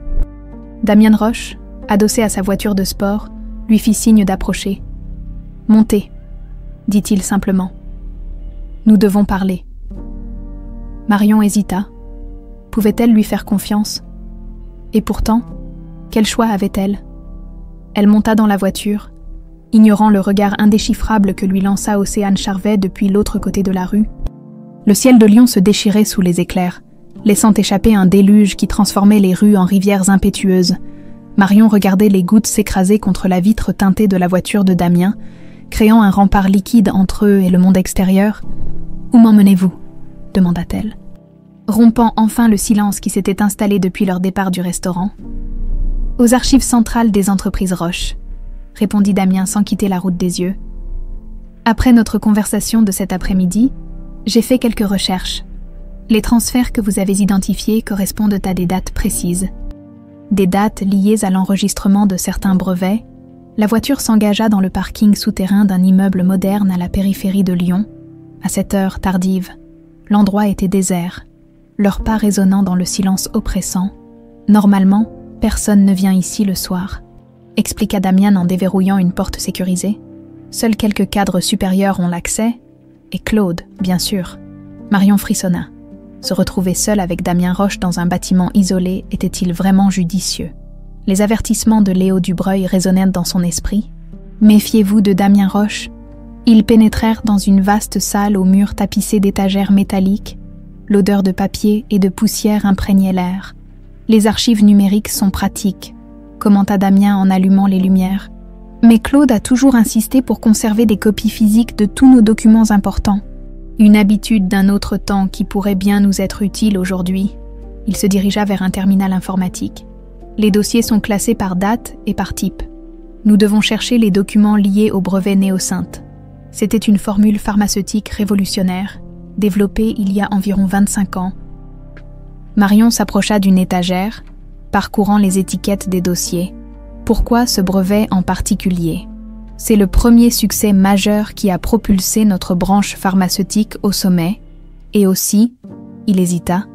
Damien Roche, adossé à sa voiture de sport, lui fit signe d'approcher. « Montez », dit-il simplement. « Nous devons parler. » Marion hésita. Pouvait-elle lui faire confiance? Et pourtant, quel choix avait-elle? Elle monta dans la voiture, ignorant le regard indéchiffrable que lui lança Océane Charvet depuis l'autre côté de la rue. Le ciel de Lyon se déchirait sous les éclairs, laissant échapper un déluge qui transformait les rues en rivières impétueuses. Marion regardait les gouttes s'écraser contre la vitre teintée de la voiture de Damien, créant un rempart liquide entre eux et le monde extérieur. « Où m'emmenez-vous » demanda-t-elle, rompant enfin le silence qui s'était installé depuis leur départ du restaurant. « Aux archives centrales des entreprises Roche », répondit Damien sans quitter la route des yeux. « Après notre conversation de cet après-midi, j'ai fait quelques recherches. Les transferts que vous avez identifiés correspondent à des dates précises. Des dates liées à l'enregistrement de certains brevets. La voiture s'engagea dans le parking souterrain d'un immeuble moderne à la périphérie de Lyon. À cette heure tardive, l'endroit était désert, leurs pas résonnant dans le silence oppressant. Normalement, personne ne vient ici le soir, expliqua Damien en déverrouillant une porte sécurisée. Seuls quelques cadres supérieurs ont l'accès, et Claude, bien sûr. Marion frissonna. Se retrouver seule avec Damien Roche dans un bâtiment isolé était-il vraiment judicieux? Les avertissements de Léo Dubreuil résonnèrent dans son esprit. Méfiez-vous de Damien Roche. Ils pénétrèrent dans une vaste salle aux murs tapissés d'étagères métalliques. L'odeur de papier et de poussière imprégnait l'air. Les archives numériques sont pratiques, commenta Damien en allumant les lumières. Mais Claude a toujours insisté pour conserver des copies physiques de tous nos documents importants. Une habitude d'un autre temps qui pourrait bien nous être utile aujourd'hui. Il se dirigea vers un terminal informatique. Les dossiers sont classés par date et par type. Nous devons chercher les documents liés au brevet Néosynth. C'était une formule pharmaceutique révolutionnaire, développée il y a environ 25 ans. Marion s'approcha d'une étagère, parcourant les étiquettes des dossiers. Pourquoi ce brevet en particulier? C'est le premier succès majeur qui a propulsé notre branche pharmaceutique au sommet. Et aussi, il hésita,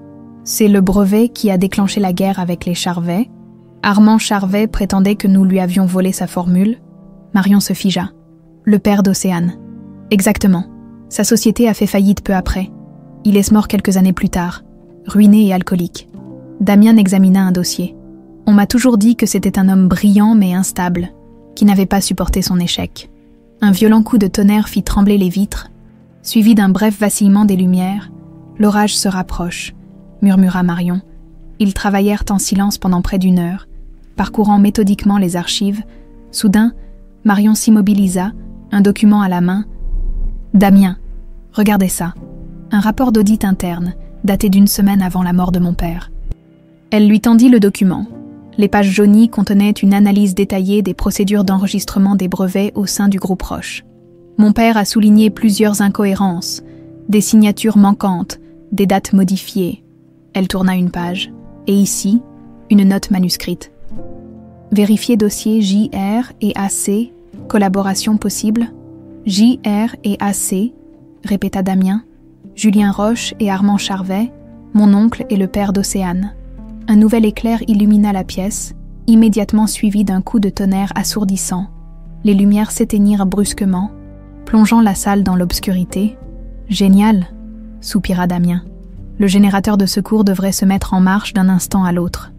c'est le brevet qui a déclenché la guerre avec les Charvet. Armand Charvet prétendait que nous lui avions volé sa formule. Marion se figea. Le père d'Océane. Exactement. Sa société a fait faillite peu après. Il est mort quelques années plus tard, ruiné et alcoolique. Damien examina un dossier. On m'a toujours dit que c'était un homme brillant mais instable, qui n'avait pas supporté son échec. Un violent coup de tonnerre fit trembler les vitres, suivi d'un bref vacillement des lumières. L'orage se rapproche, murmura Marion. Ils travaillèrent en silence pendant près d'1 heure, parcourant méthodiquement les archives. Soudain, Marion s'immobilisa, un document à la main. « Damien, regardez ça. Un rapport d'audit interne, daté d'1 semaine avant la mort de mon père. » Elle lui tendit le document. Les pages jaunies contenaient une analyse détaillée des procédures d'enregistrement des brevets au sein du groupe Roche. Mon père a souligné plusieurs incohérences, des signatures manquantes, des dates modifiées. Elle tourna une page, et ici, une note manuscrite. Vérifier dossier JR et AC, collaboration possible. JR et AC, répéta Damien. Julien Roche et Armand Charvet, mon oncle et le père d'Océane. Un nouvel éclair illumina la pièce, immédiatement suivi d'un coup de tonnerre assourdissant. Les lumières s'éteignirent brusquement, plongeant la salle dans l'obscurité. « Génial !» soupira Damien. Le générateur de secours devrait se mettre en marche d'un instant à l'autre.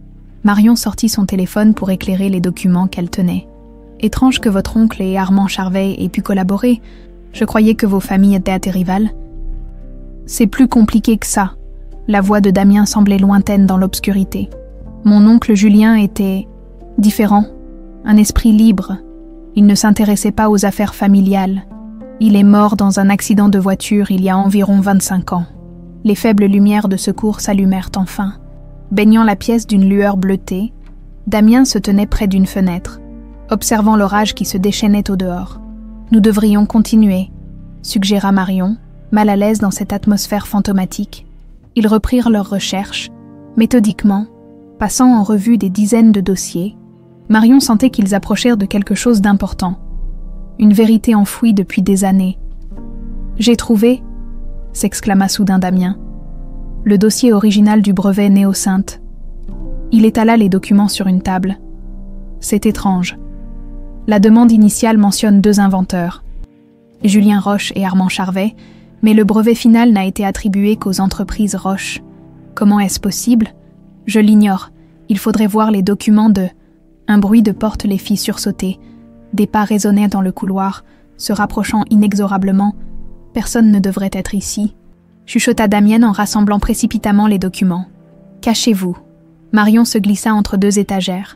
Marion sortit son téléphone pour éclairer les documents qu'elle tenait. « Étrange que votre oncle et Armand Charvet aient pu collaborer. Je croyais que vos familles étaient rivales. »« C'est plus compliqué que ça. » La voix de Damien semblait lointaine dans l'obscurité. Mon oncle Julien était différent, un esprit libre. Il ne s'intéressait pas aux affaires familiales. Il est mort dans un accident de voiture il y a environ 25 ans. Les faibles lumières de secours s'allumèrent enfin. Baignant la pièce d'une lueur bleutée, Damien se tenait près d'une fenêtre, observant l'orage qui se déchaînait au dehors. « Nous devrions continuer », suggéra Marion, mal à l'aise dans cette atmosphère fantomatique. Ils reprirent leurs recherches, méthodiquement, passant en revue des dizaines de dossiers. Marion sentait qu'ils approchèrent de quelque chose d'important, une vérité enfouie depuis des années. « J'ai trouvé !» s'exclama soudain Damien. « Le dossier original du brevet Néosynth. » Il étala les documents sur une table. C'est étrange. La demande initiale mentionne 2 inventeurs, Julien Roche et Armand Charvet, mais le brevet final n'a été attribué qu'aux entreprises Roche. Comment est-ce possible? Je l'ignore. Il faudrait voir les documents de... Un bruit de porte les fit sursauter. Des pas résonnaient dans le couloir, se rapprochant inexorablement. Personne ne devrait être ici. Chuchota Damien en rassemblant précipitamment les documents. Cachez-vous. Marion se glissa entre 2 étagères.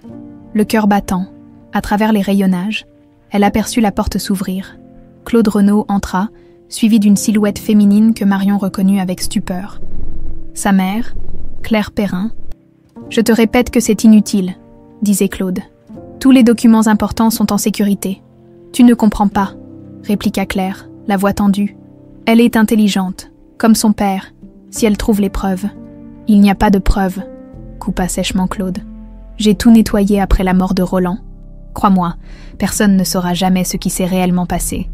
Le cœur battant, à travers les rayonnages, elle aperçut la porte s'ouvrir. Claude Renaud entra, suivi d'une silhouette féminine que Marion reconnut avec stupeur. Sa mère, Claire Perrin. « Je te répète que c'est inutile, » disait Claude. « Tous les documents importants sont en sécurité. »« Tu ne comprends pas, » répliqua Claire, la voix tendue. « Elle est intelligente, comme son père, si elle trouve les preuves. »« Il n'y a pas de preuves, » coupa sèchement Claude. « J'ai tout nettoyé après la mort de Roland. Crois-moi, personne ne saura jamais ce qui s'est réellement passé. »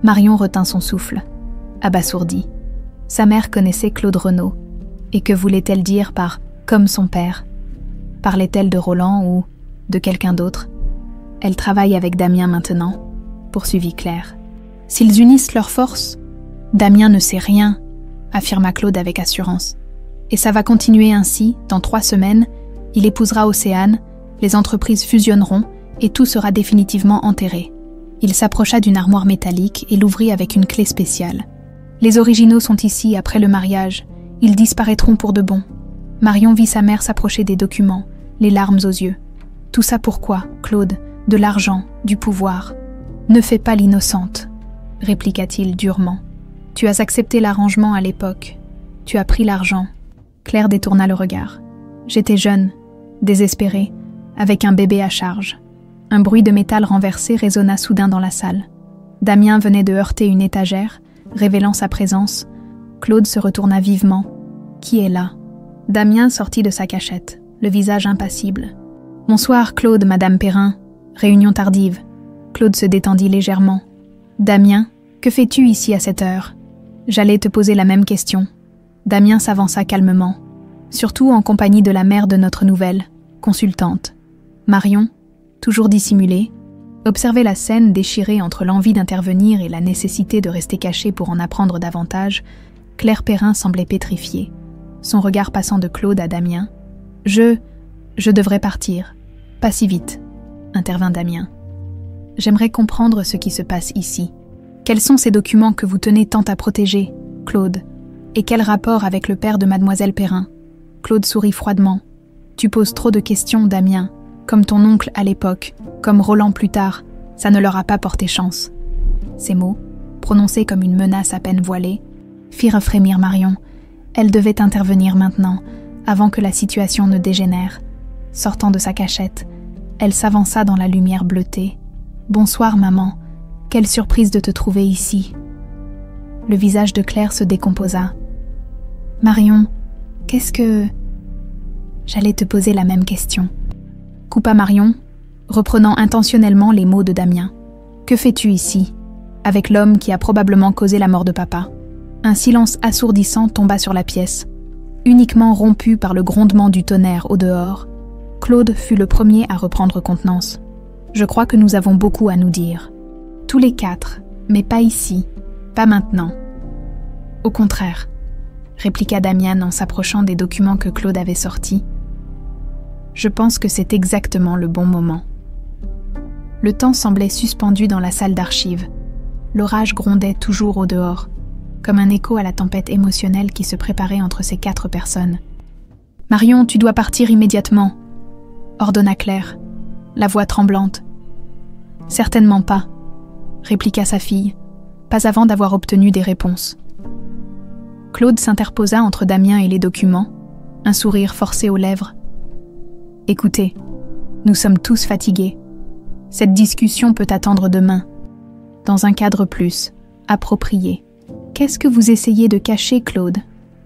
Marion retint son souffle, abasourdie. Sa mère connaissait Claude Renaud. Et que voulait-elle dire par « comme son père » ? Parlait-elle de Roland ou de quelqu'un d'autre ? Elle travaille avec Damien maintenant, poursuivit Claire. S'ils unissent leurs forces, Damien ne sait rien, affirma Claude avec assurance. Et ça va continuer ainsi, dans 3 semaines, il épousera Océane, les entreprises fusionneront et tout sera définitivement enterré. Il s'approcha d'une armoire métallique et l'ouvrit avec une clé spéciale. Les originaux sont ici après le mariage, ils disparaîtront pour de bon. Marion vit sa mère s'approcher des documents, les larmes aux yeux. Tout ça pourquoi, Claude? De l'argent, du pouvoir. Ne fais pas l'innocente, répliqua-t-il durement. Tu as accepté l'arrangement à l'époque. Tu as pris l'argent. Claire détourna le regard. J'étais jeune, désespérée, avec un bébé à charge. Un bruit de métal renversé résonna soudain dans la salle. Damien venait de heurter une étagère, révélant sa présence. Claude se retourna vivement. Qui est là? Damien sortit de sa cachette, le visage impassible. Bonsoir Claude, Madame Perrin. Réunion tardive. Claude se détendit légèrement. Damien, que fais-tu ici à cette heure? J'allais te poser la même question. Damien s'avança calmement, surtout en compagnie de la mère de notre nouvelle, consultante. Marion, toujours dissimulée, observait la scène déchirée entre l'envie d'intervenir et la nécessité de rester cachée pour en apprendre davantage. Claire Perrin semblait pétrifiée, son regard passant de Claude à Damien. Je devrais partir. Pas si vite, intervint Damien. J'aimerais comprendre ce qui se passe ici. Quels sont ces documents que vous tenez tant à protéger, Claude? Et quel rapport avec le père de Mademoiselle Perrin? Claude sourit froidement. Tu poses trop de questions, Damien. Comme ton oncle à l'époque, comme Roland plus tard, ça ne leur a pas porté chance. Ces mots, prononcés comme une menace à peine voilée, firent frémir Marion. Elle devait intervenir maintenant, avant que la situation ne dégénère. Sortant de sa cachette, elle s'avança dans la lumière bleutée. « Bonsoir, maman. Quelle surprise de te trouver ici. » Le visage de Claire se décomposa. « Marion, qu'est-ce que... » J'allais te poser la même question. Coupa Marion, reprenant intentionnellement les mots de Damien. « Que fais-tu ici, avec l'homme qui a probablement causé la mort de papa ?» Un silence assourdissant tomba sur la pièce, uniquement rompu par le grondement du tonnerre au dehors. Claude fut le premier à reprendre contenance. « Je crois que nous avons beaucoup à nous dire. Tous les 4, mais pas ici, pas maintenant. » « Au contraire, » répliqua Damien en s'approchant des documents que Claude avait sortis. « Je pense que c'est exactement le bon moment. » Le temps semblait suspendu dans la salle d'archives. L'orage grondait toujours au dehors, comme un écho à la tempête émotionnelle qui se préparait entre ces 4 personnes. « Marion, tu dois partir immédiatement, » ordonna Claire, la voix tremblante. « Certainement pas, » répliqua sa fille, pas avant d'avoir obtenu des réponses. Claude s'interposa entre Damien et les documents, un sourire forcé aux lèvres. « Écoutez, nous sommes tous fatigués. Cette discussion peut attendre demain, dans un cadre plus approprié. » « Qu'est-ce que vous essayez de cacher, Claude ?»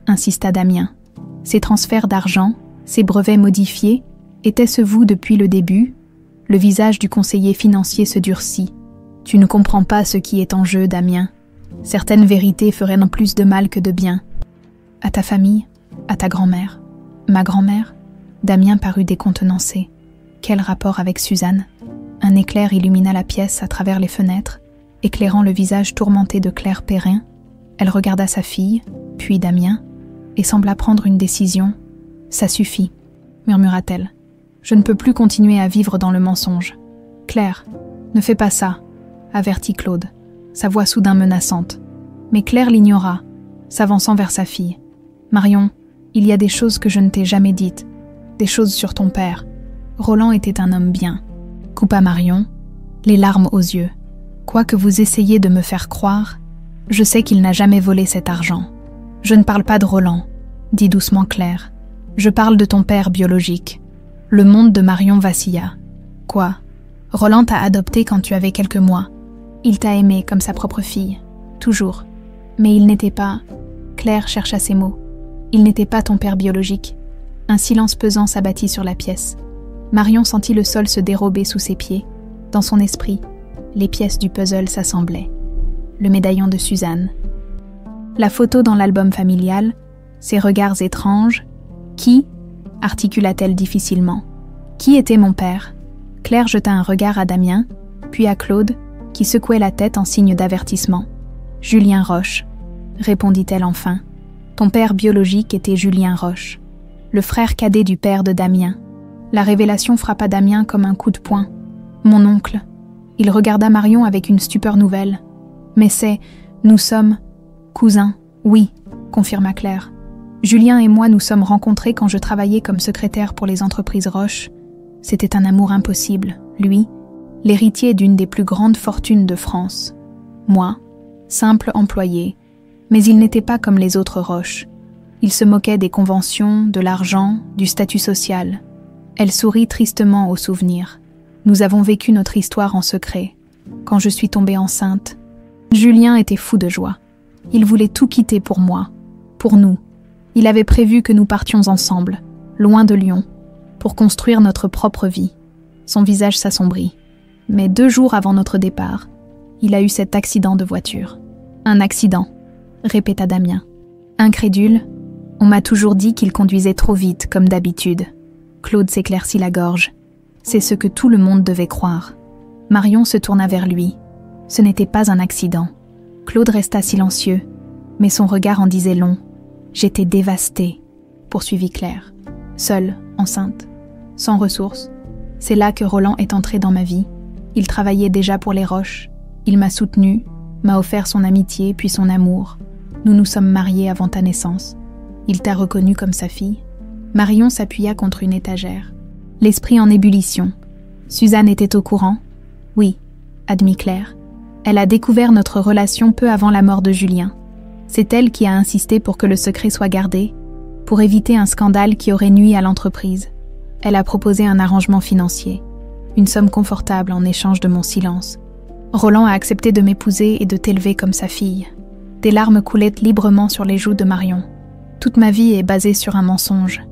insista Damien. « Ces transferts d'argent, ces brevets modifiés, était-ce vous depuis le début ?» Le visage du conseiller financier se durcit. « Tu ne comprends pas ce qui est en jeu, Damien. Certaines vérités feraient non plus de mal que de bien. À ta famille, à ta grand-mère. » « Ma grand-mère ?» Damien parut décontenancé. Quel rapport avec Suzanne? Un éclair illumina la pièce à travers les fenêtres, éclairant le visage tourmenté de Claire Perrin. Elle regarda sa fille, puis Damien, et sembla prendre une décision. « Ça suffit, » murmura-t-elle. « Je ne peux plus continuer à vivre dans le mensonge. »« Claire, ne fais pas ça, » avertit Claude, sa voix soudain menaçante. Mais Claire l'ignora, s'avançant vers sa fille. « Marion, il y a des choses que je ne t'ai jamais dites, des choses sur ton père. Roland était un homme bien. » Coupa Marion, les larmes aux yeux. « Quoi que vous essayiez de me faire croire, je sais qu'il n'a jamais volé cet argent. Je ne parle pas de Roland, » dit doucement Claire. « Je parle de ton père biologique. » Le monde de Marion vacilla. « Quoi? Roland t'a adopté quand tu avais quelques mois. Il t'a aimé comme sa propre fille. Toujours. Mais il n'était pas... » Claire chercha ses mots. « Il n'était pas ton père biologique. » Un silence pesant s'abattit sur la pièce. Marion sentit le sol se dérober sous ses pieds. Dans son esprit, les pièces du puzzle s'assemblaient. Le médaillon de Suzanne. La photo dans l'album familial, ses regards étranges. « Qui ?» articula-t-elle difficilement. « Qui était mon père ?» Claire jeta un regard à Damien, puis à Claude, qui secouait la tête en signe d'avertissement. « Julien Roche », répondit-elle enfin. Ton père biologique était Julien Roche, le frère cadet du père de Damien. La révélation frappa Damien comme un coup de poing. Mon oncle. Il regarda Marion avec une stupeur nouvelle. Mais nous sommes cousins, oui, confirma Claire. Julien et moi nous sommes rencontrés quand je travaillais comme secrétaire pour les entreprises Roche. C'était un amour impossible, lui, l'héritier d'une des plus grandes fortunes de France. Moi, simple employé, mais il n'était pas comme les autres Roche. Il se moquait des conventions, de l'argent, du statut social. Elle sourit tristement au souvenir. Nous avons vécu notre histoire en secret. Quand je suis tombée enceinte, Julien était fou de joie. Il voulait tout quitter pour moi, pour nous. Il avait prévu que nous partions ensemble, loin de Lyon, pour construire notre propre vie. Son visage s'assombrit. Mais 2 jours avant notre départ, il a eu cet accident de voiture. Un accident, répéta Damien. Incrédule, on m'a toujours dit qu'il conduisait trop vite, comme d'habitude. Claude s'éclaircit la gorge. C'est ce que tout le monde devait croire. Marion se tourna vers lui. Ce n'était pas un accident. Claude resta silencieux, mais son regard en disait long. J'étais dévastée, poursuivit Claire. Seule, enceinte, sans ressources. C'est là que Roland est entré dans ma vie. Il travaillait déjà pour les Roches. Il m'a soutenue, m'a offert son amitié puis son amour. Nous nous sommes mariés avant ta naissance. Il t'a reconnue comme sa fille. Marion s'appuya contre une étagère. L'esprit en ébullition. Suzanne était au courant? Oui, admit Claire. Elle a découvert notre relation peu avant la mort de Julien. C'est elle qui a insisté pour que le secret soit gardé, pour éviter un scandale qui aurait nui à l'entreprise. Elle a proposé un arrangement financier, une somme confortable en échange de mon silence. Roland a accepté de m'épouser et de t'élever comme sa fille. Des larmes coulaient librement sur les joues de Marion. Toute ma vie est basée sur un mensonge.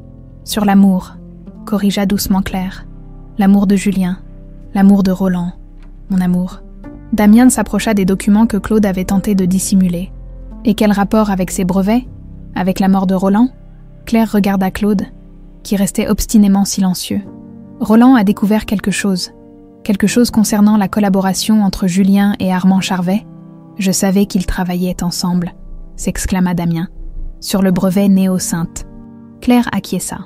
Sur l'amour, corrigea doucement Claire. L'amour de Julien, l'amour de Roland, mon amour. Damien s'approcha des documents que Claude avait tenté de dissimuler. Et quel rapport avec ses brevets? Avec la mort de Roland? Claire regarda Claude, qui restait obstinément silencieux. Roland a découvert quelque chose concernant la collaboration entre Julien et Armand Charvet. Je savais qu'ils travaillaient ensemble, s'exclama Damien, sur le brevet Néo-Sainte. Claire acquiesça.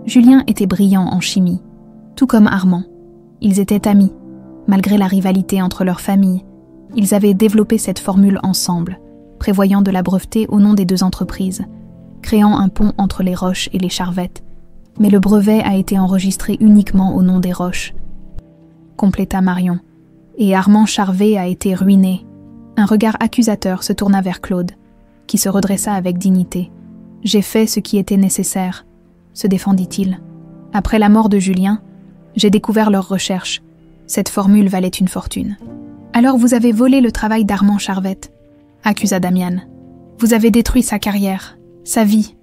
Julien était brillant en chimie, tout comme Armand. Ils étaient amis, malgré la rivalité entre leurs familles. Ils avaient développé cette formule ensemble, prévoyant de la breveter au nom des 2 entreprises, créant un pont entre les Roches et les Charvettes. Mais le brevet a été enregistré uniquement au nom des Roches, compléta Marion, et Armand Charvet a été ruiné. Un regard accusateur se tourna vers Claude, qui se redressa avec dignité. « J'ai fait ce qui était nécessaire », se défendit-il. « Après la mort de Julien, j'ai découvert leurs recherches. Cette formule valait une fortune. »« Alors vous avez volé le travail d'Armand Charvette », accusa Damian. « Vous avez détruit sa carrière, sa vie.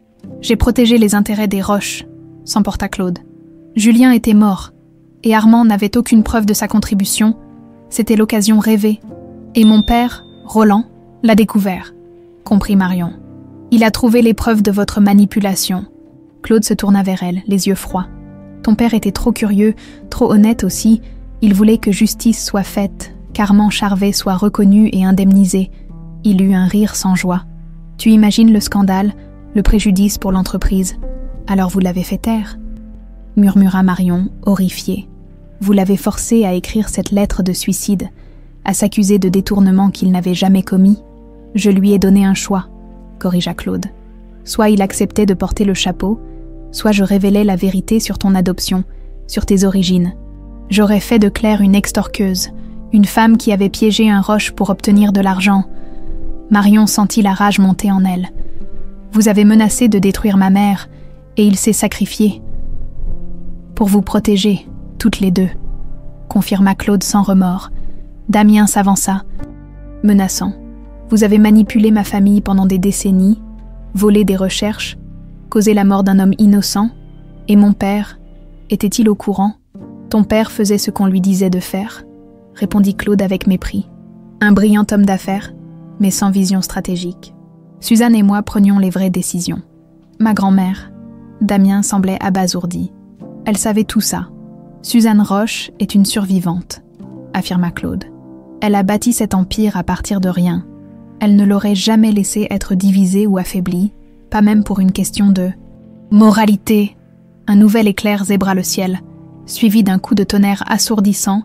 J'ai protégé les intérêts des Roches », s'emporta Claude. « Julien était mort, et Armand n'avait aucune preuve de sa contribution. C'était l'occasion rêvée. Et mon père, Roland, l'a découvert, » comprit Marion. « Il a trouvé les preuves de votre manipulation. » Claude se tourna vers elle, les yeux froids. « Ton père était trop curieux, trop honnête aussi. Il voulait que justice soit faite, qu'Armand Charvet soit reconnu et indemnisé. » Il eut un rire sans joie. « Tu imagines le scandale, le préjudice pour l'entreprise. Alors vous l'avez fait taire ?» murmura Marion, horrifiée. « Vous l'avez forcé à écrire cette lettre de suicide, à s'accuser de détournement qu'il n'avait jamais commis. Je lui ai donné un choix, » corrigea Claude. « Soit il acceptait de porter le chapeau, soit je révélais la vérité sur ton adoption, sur tes origines. J'aurais fait de Claire une extorqueuse, une femme qui avait piégé un Roche pour obtenir de l'argent. » Marion sentit la rage monter en elle. « Vous avez menacé de détruire ma mère, et il s'est sacrifié. Pour vous protéger, toutes les 2, » confirma Claude sans remords. Damien s'avança, menaçant. « Vous avez manipulé ma famille pendant des décennies, volé des recherches, causé la mort d'un homme innocent, et mon père, était-il au courant? Ton père faisait ce qu'on lui disait de faire, » répondit Claude avec mépris. Un brillant homme d'affaires, mais sans vision stratégique. Suzanne et moi prenions les vraies décisions. Ma grand-mère, Damien semblait abasourdi. Elle savait tout ça. Suzanne Roche est une survivante, affirma Claude. Elle a bâti cet empire à partir de rien. Elle ne l'aurait jamais laissé être divisé ou affaibli, pas même pour une question de moralité. Un nouvel éclair zébra le ciel, suivi d'un coup de tonnerre assourdissant.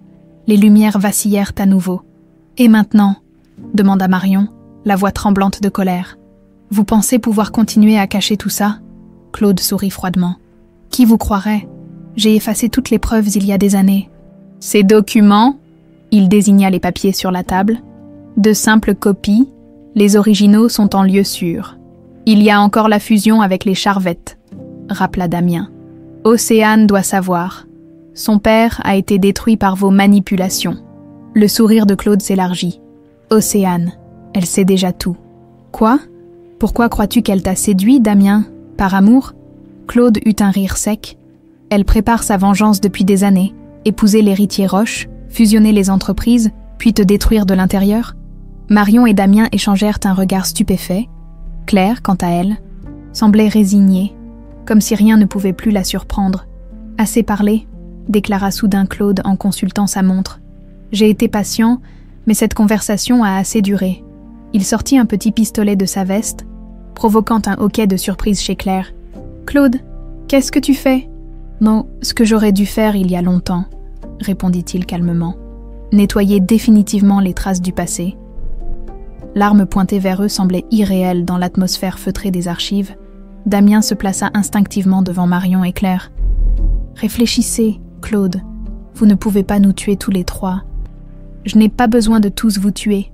Les lumières vacillèrent à nouveau. « Et maintenant ?» demanda Marion, la voix tremblante de colère. « Vous pensez pouvoir continuer à cacher tout ça ?» Claude sourit froidement. « Qui vous croirait? J'ai effacé toutes les preuves il y a des années. » « Ces documents ?» Il désigna les papiers sur la table. « De simples copies, les originaux sont en lieu sûr. Il y a encore la fusion avec les Charvettes, » rappela Damien. « Océane doit savoir. Son père a été détruit par vos manipulations. » Le sourire de Claude s'élargit. « Océane, elle sait déjà tout. »« Quoi? Pourquoi crois-tu qu'elle t'a séduit, Damien? Par amour ?» Claude eut un rire sec. « Elle prépare sa vengeance depuis des années. Épouser l'héritier Roche, fusionner les entreprises, puis te détruire de l'intérieur ?» Marion et Damien échangèrent un regard stupéfait. Claire, quant à elle, semblait résignée, comme si rien ne pouvait plus la surprendre. « Assez parlé », déclara soudain Claude en consultant sa montre. « J'ai été patient, mais cette conversation a assez duré. » Il sortit un petit pistolet de sa veste, provoquant un hoquet de surprise chez Claire. « Claude, qu'est-ce que tu fais ?»« Non, ce que j'aurais dû faire il y a longtemps, » répondit-il calmement. « Nettoyer définitivement les traces du passé. » L'arme pointée vers eux semblait irréelle dans l'atmosphère feutrée des archives. Damien se plaça instinctivement devant Marion et Claire. « Réfléchissez, Claude. Vous ne pouvez pas nous tuer tous les trois. »« Je n'ai pas besoin de tous vous tuer, »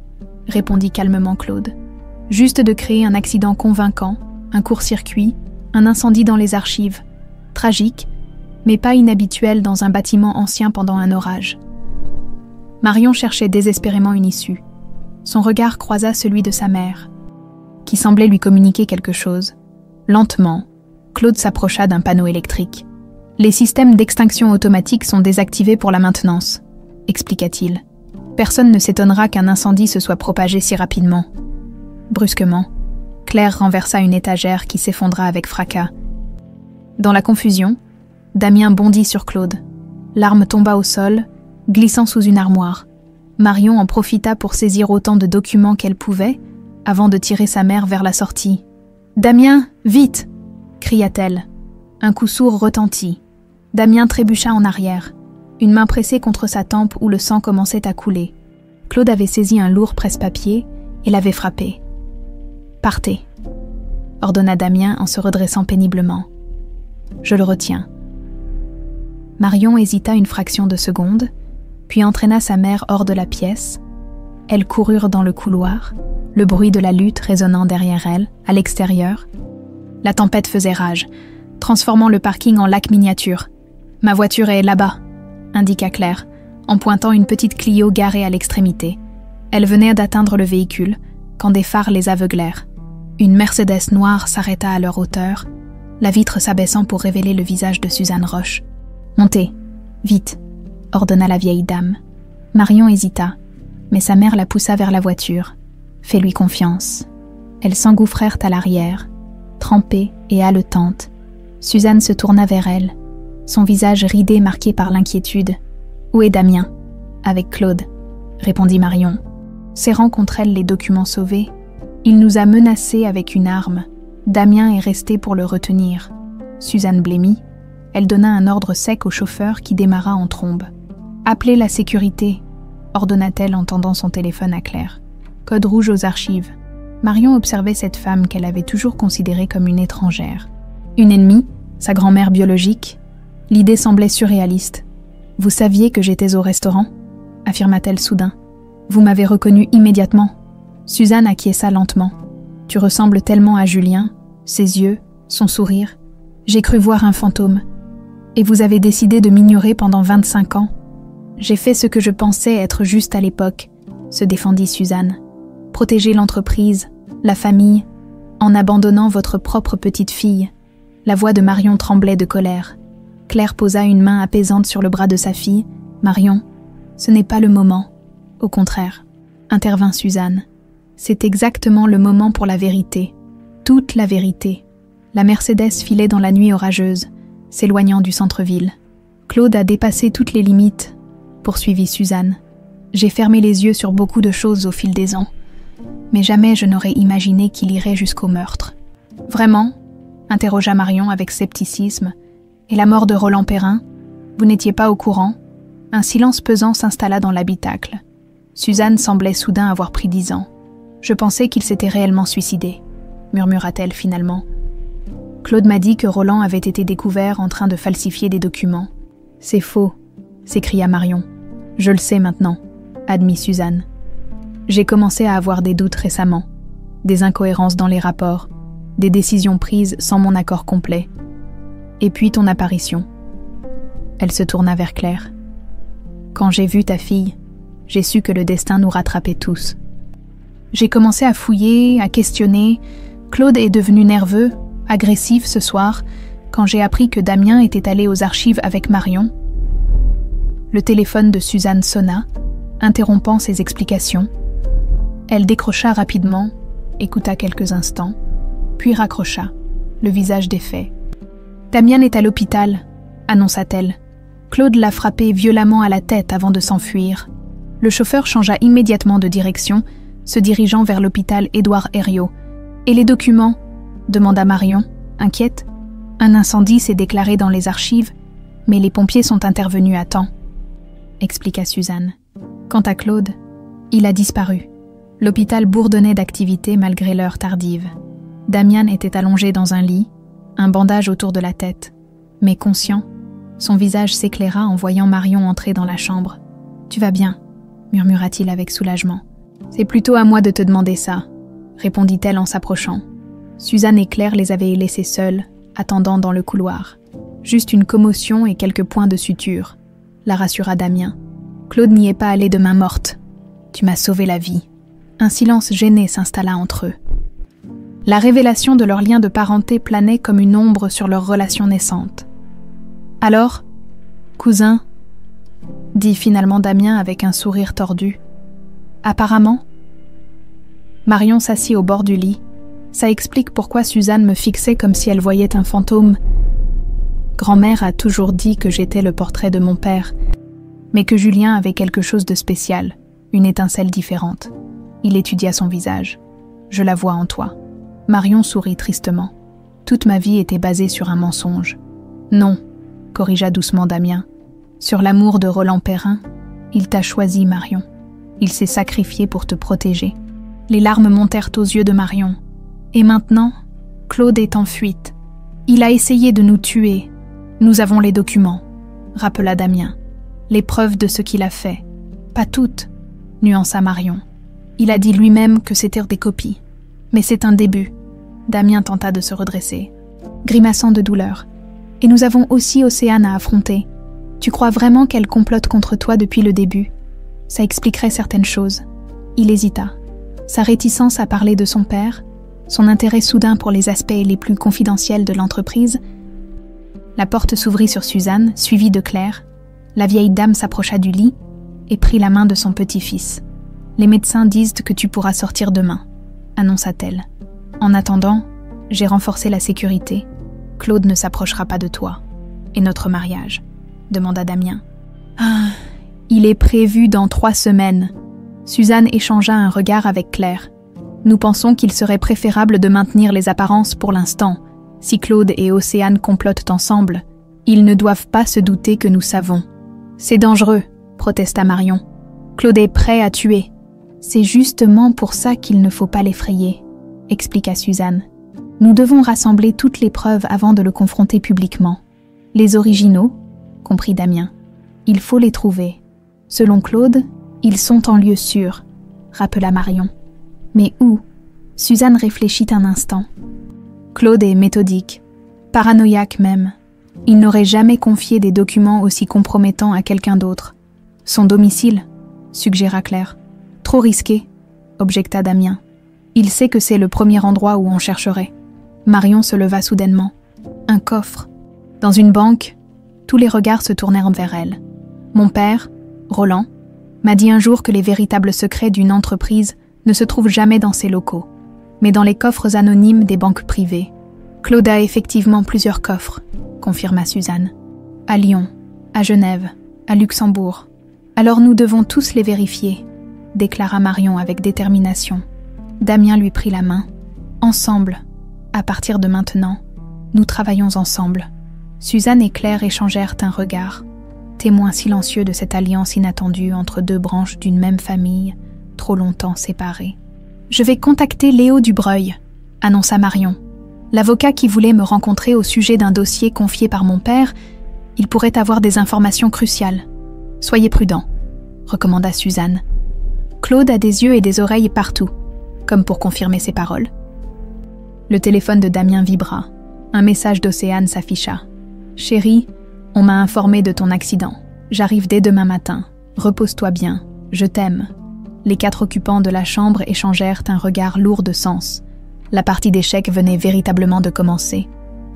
répondit calmement Claude. « Juste de créer un accident convaincant, un court-circuit, un incendie dans les archives. Tragique, mais pas inhabituel dans un bâtiment ancien pendant un orage. » Marion cherchait désespérément une issue. Son regard croisa celui de sa mère, qui semblait lui communiquer quelque chose. Lentement, Claude s'approcha d'un panneau électrique. « Les systèmes d'extinction automatique sont désactivés pour la maintenance, » expliqua-t-il. « Personne ne s'étonnera qu'un incendie se soit propagé si rapidement. » Brusquement, Claire renversa une étagère qui s'effondra avec fracas. Dans la confusion, Damien bondit sur Claude. L'arme tomba au sol, glissant sous une armoire. Marion en profita pour saisir autant de documents qu'elle pouvait, avant de tirer sa mère vers la sortie. « Damien, vite !» cria-t-elle. Un coup sourd retentit. Damien trébucha en arrière, une main pressée contre sa tempe où le sang commençait à couler. Claude avait saisi un lourd presse-papier et l'avait frappé. « Partez !» ordonna Damien en se redressant péniblement. « Je le retiens. » Marion hésita une fraction de seconde, puis entraîna sa mère hors de la pièce. Elles coururent dans le couloir, le bruit de la lutte résonnant derrière elles, à l'extérieur. La tempête faisait rage, transformant le parking en lac miniature. « Ma voiture est là-bas », indiqua Claire, en pointant une petite Clio garée à l'extrémité. Elle venait d'atteindre le véhicule, quand des phares les aveuglèrent. Une Mercedes noire s'arrêta à leur hauteur, la vitre s'abaissant pour révéler le visage de Suzanne Roche. « Montez, vite !» ordonna la vieille dame. Marion hésita, mais sa mère la poussa vers la voiture. « Fais-lui confiance. » Elles s'engouffrèrent à l'arrière, trempées et haletantes. Suzanne se tourna vers elle, son visage ridé marqué par l'inquiétude. « Où est Damien ?»« Avec Claude, » répondit Marion. Serrant contre elle les documents sauvés, il nous a menacés avec une arme. Damien est resté pour le retenir. Suzanne blêmit. Elle donna un ordre sec au chauffeur qui démarra en trombe. « Appelez la sécurité », ordonna-t-elle en tendant son téléphone à Claire. « Code rouge aux archives. » Marion observait cette femme qu'elle avait toujours considérée comme une étrangère. Une ennemie, sa grand-mère biologique. L'idée semblait surréaliste. « Vous saviez que j'étais au restaurant ?» affirma-t-elle soudain. « Vous m'avez reconnue immédiatement. » Suzanne acquiesça lentement. « Tu ressembles tellement à Julien, ses yeux, son sourire. J'ai cru voir un fantôme. Et vous avez décidé de m'ignorer pendant 25 ans. J'ai fait ce que je pensais être juste à l'époque, » se défendit Suzanne. « Protéger l'entreprise, la famille, en abandonnant votre propre petite fille. » La voix de Marion tremblait de colère. Claire posa une main apaisante sur le bras de sa fille. « Marion, ce n'est pas le moment. Au contraire, » intervint Suzanne. « C'est exactement le moment pour la vérité. Toute la vérité. » La Mercedes filait dans la nuit orageuse, s'éloignant du centre-ville. « Claude a dépassé toutes les limites, » poursuivit Suzanne. « J'ai fermé les yeux sur beaucoup de choses au fil des ans, mais jamais je n'aurais imaginé qu'il irait jusqu'au meurtre. » Vraiment ? Interrogea Marion avec scepticisme. Et la mort de Roland Perrin ? Vous n'étiez pas au courant ? Un silence pesant s'installa dans l'habitacle. Suzanne semblait soudain avoir pris 10 ans. Je pensais qu'il s'était réellement suicidé, murmura-t-elle finalement. Claude m'a dit que Roland avait été découvert en train de falsifier des documents. C'est faux, s'écria Marion. Je le sais maintenant, admit Suzanne. J'ai commencé à avoir des doutes récemment, des incohérences dans les rapports, des décisions prises sans mon accord complet. Et puis ton apparition. Elle se tourna vers Claire. Quand j'ai vu ta fille, j'ai su que le destin nous rattrapait tous. J'ai commencé à fouiller, à questionner. Claude est devenu nerveux, agressif ce soir, quand j'ai appris que Damien était allé aux archives avec Marion. Le téléphone de Suzanne sonna, interrompant ses explications. Elle décrocha rapidement, écouta quelques instants, puis raccrocha, le visage défait. « Damien est à l'hôpital », annonça-t-elle. Claude l'a frappé violemment à la tête avant de s'enfuir. Le chauffeur changea immédiatement de direction, se dirigeant vers l'hôpital Édouard Herriot. « Et les documents ?» demanda Marion, inquiète. « Un incendie s'est déclaré dans les archives, mais les pompiers sont intervenus à temps, » expliqua Suzanne. Quant à Claude, il a disparu. L'hôpital bourdonnait d'activité malgré l'heure tardive. Damien était allongé dans un lit, un bandage autour de la tête. Mais conscient, son visage s'éclaira en voyant Marion entrer dans la chambre. « Tu vas bien ?» murmura-t-il avec soulagement. « C'est plutôt à moi de te demander ça », répondit-elle en s'approchant. Suzanne et Claire les avaient laissés seuls, attendant dans le couloir. Juste une commotion et quelques points de suture, la rassura Damien. Claude n'y est pas allé de main morte. Tu m'as sauvé la vie. Un silence gêné s'installa entre eux. La révélation de leur lien de parenté planait comme une ombre sur leur relation naissante. Alors, cousin, dit finalement Damien avec un sourire tordu. Apparemment. Marion s'assit au bord du lit. Ça explique pourquoi Suzanne me fixait comme si elle voyait un fantôme. Grand-mère a toujours dit que j'étais le portrait de mon père, mais que Julien avait quelque chose de spécial, une étincelle différente. Il étudia son visage. Je la vois en toi. Marion sourit tristement. Toute ma vie était basée sur un mensonge. Non, corrigea doucement Damien. Sur l'amour de Roland Perrin, il t'a choisi, Marion. Il s'est sacrifié pour te protéger. Les larmes montèrent aux yeux de Marion. Et maintenant, Claude est en fuite. Il a essayé de nous tuer. Nous avons les documents, rappela Damien. Les preuves de ce qu'il a fait. Pas toutes, nuança Marion. Il a dit lui-même que c'était des copies. Mais c'est un début. Damien tenta de se redresser, grimaçant de douleur. Et nous avons aussi Océane à affronter. Tu crois vraiment qu'elle complote contre toi depuis le début ? Ça expliquerait certaines choses. Il hésita. Sa réticence à parler de son père, son intérêt soudain pour les aspects les plus confidentiels de l'entreprise. La porte s'ouvrit sur Suzanne, suivie de Claire. La vieille dame s'approcha du lit et prit la main de son petit-fils. « Les médecins disent que tu pourras sortir demain », annonça-t-elle. « En attendant, j'ai renforcé la sécurité. Claude ne s'approchera pas de toi. Et notre mariage ?» demanda Damien. « Ah, il est prévu dans 3 semaines. » Suzanne échangea un regard avec Claire. « Nous pensons qu'il serait préférable de maintenir les apparences pour l'instant. Si Claude et Océane complotent ensemble, ils ne doivent pas se douter que nous savons. »« C'est dangereux, » protesta Marion. « Claude est prêt à tuer. » « C'est justement pour ça qu'il ne faut pas l'effrayer, » expliqua Suzanne. « Nous devons rassembler toutes les preuves avant de le confronter publiquement. Les originaux, comprit Damien. Il faut les trouver. Selon Claude, ils sont en lieu sûr, rappela Marion. Mais où ? Suzanne réfléchit un instant. Claude est méthodique, paranoïaque même. Il n'aurait jamais confié des documents aussi compromettants à quelqu'un d'autre. Son domicile, suggéra Claire. Trop risqué, objecta Damien. Il sait que c'est le premier endroit où on chercherait. Marion se leva soudainement. Un coffre. Dans une banque, tous les regards se tournèrent vers elle. Mon père, Roland, m'a dit un jour que les véritables secrets d'une entreprise ne se trouvent jamais dans ses locaux, mais dans les coffres anonymes des banques privées. Claude a effectivement plusieurs coffres, confirma Suzanne. À Lyon, à Genève, à Luxembourg. Alors nous devons tous les vérifier, déclara Marion avec détermination. Damien lui prit la main. Ensemble, À partir de maintenant, nous travaillons ensemble. » Suzanne et Claire échangèrent un regard, témoin silencieux de cette alliance inattendue entre deux branches d'une même famille, trop longtemps séparées. « Je vais contacter Léo Dubreuil, » annonça Marion. « L'avocat qui voulait me rencontrer au sujet d'un dossier confié par mon père, il pourrait avoir des informations cruciales. Soyez prudent, » recommanda Suzanne. Claude a des yeux et des oreilles partout, comme pour confirmer ses paroles. Le téléphone de Damien vibra. Un message d'Océane s'afficha. « Chérie, on m'a informé de ton accident. J'arrive dès demain matin. Repose-toi bien. Je t'aime. » Les 4 occupants de la chambre échangèrent un regard lourd de sens. La partie d'échecs venait véritablement de commencer.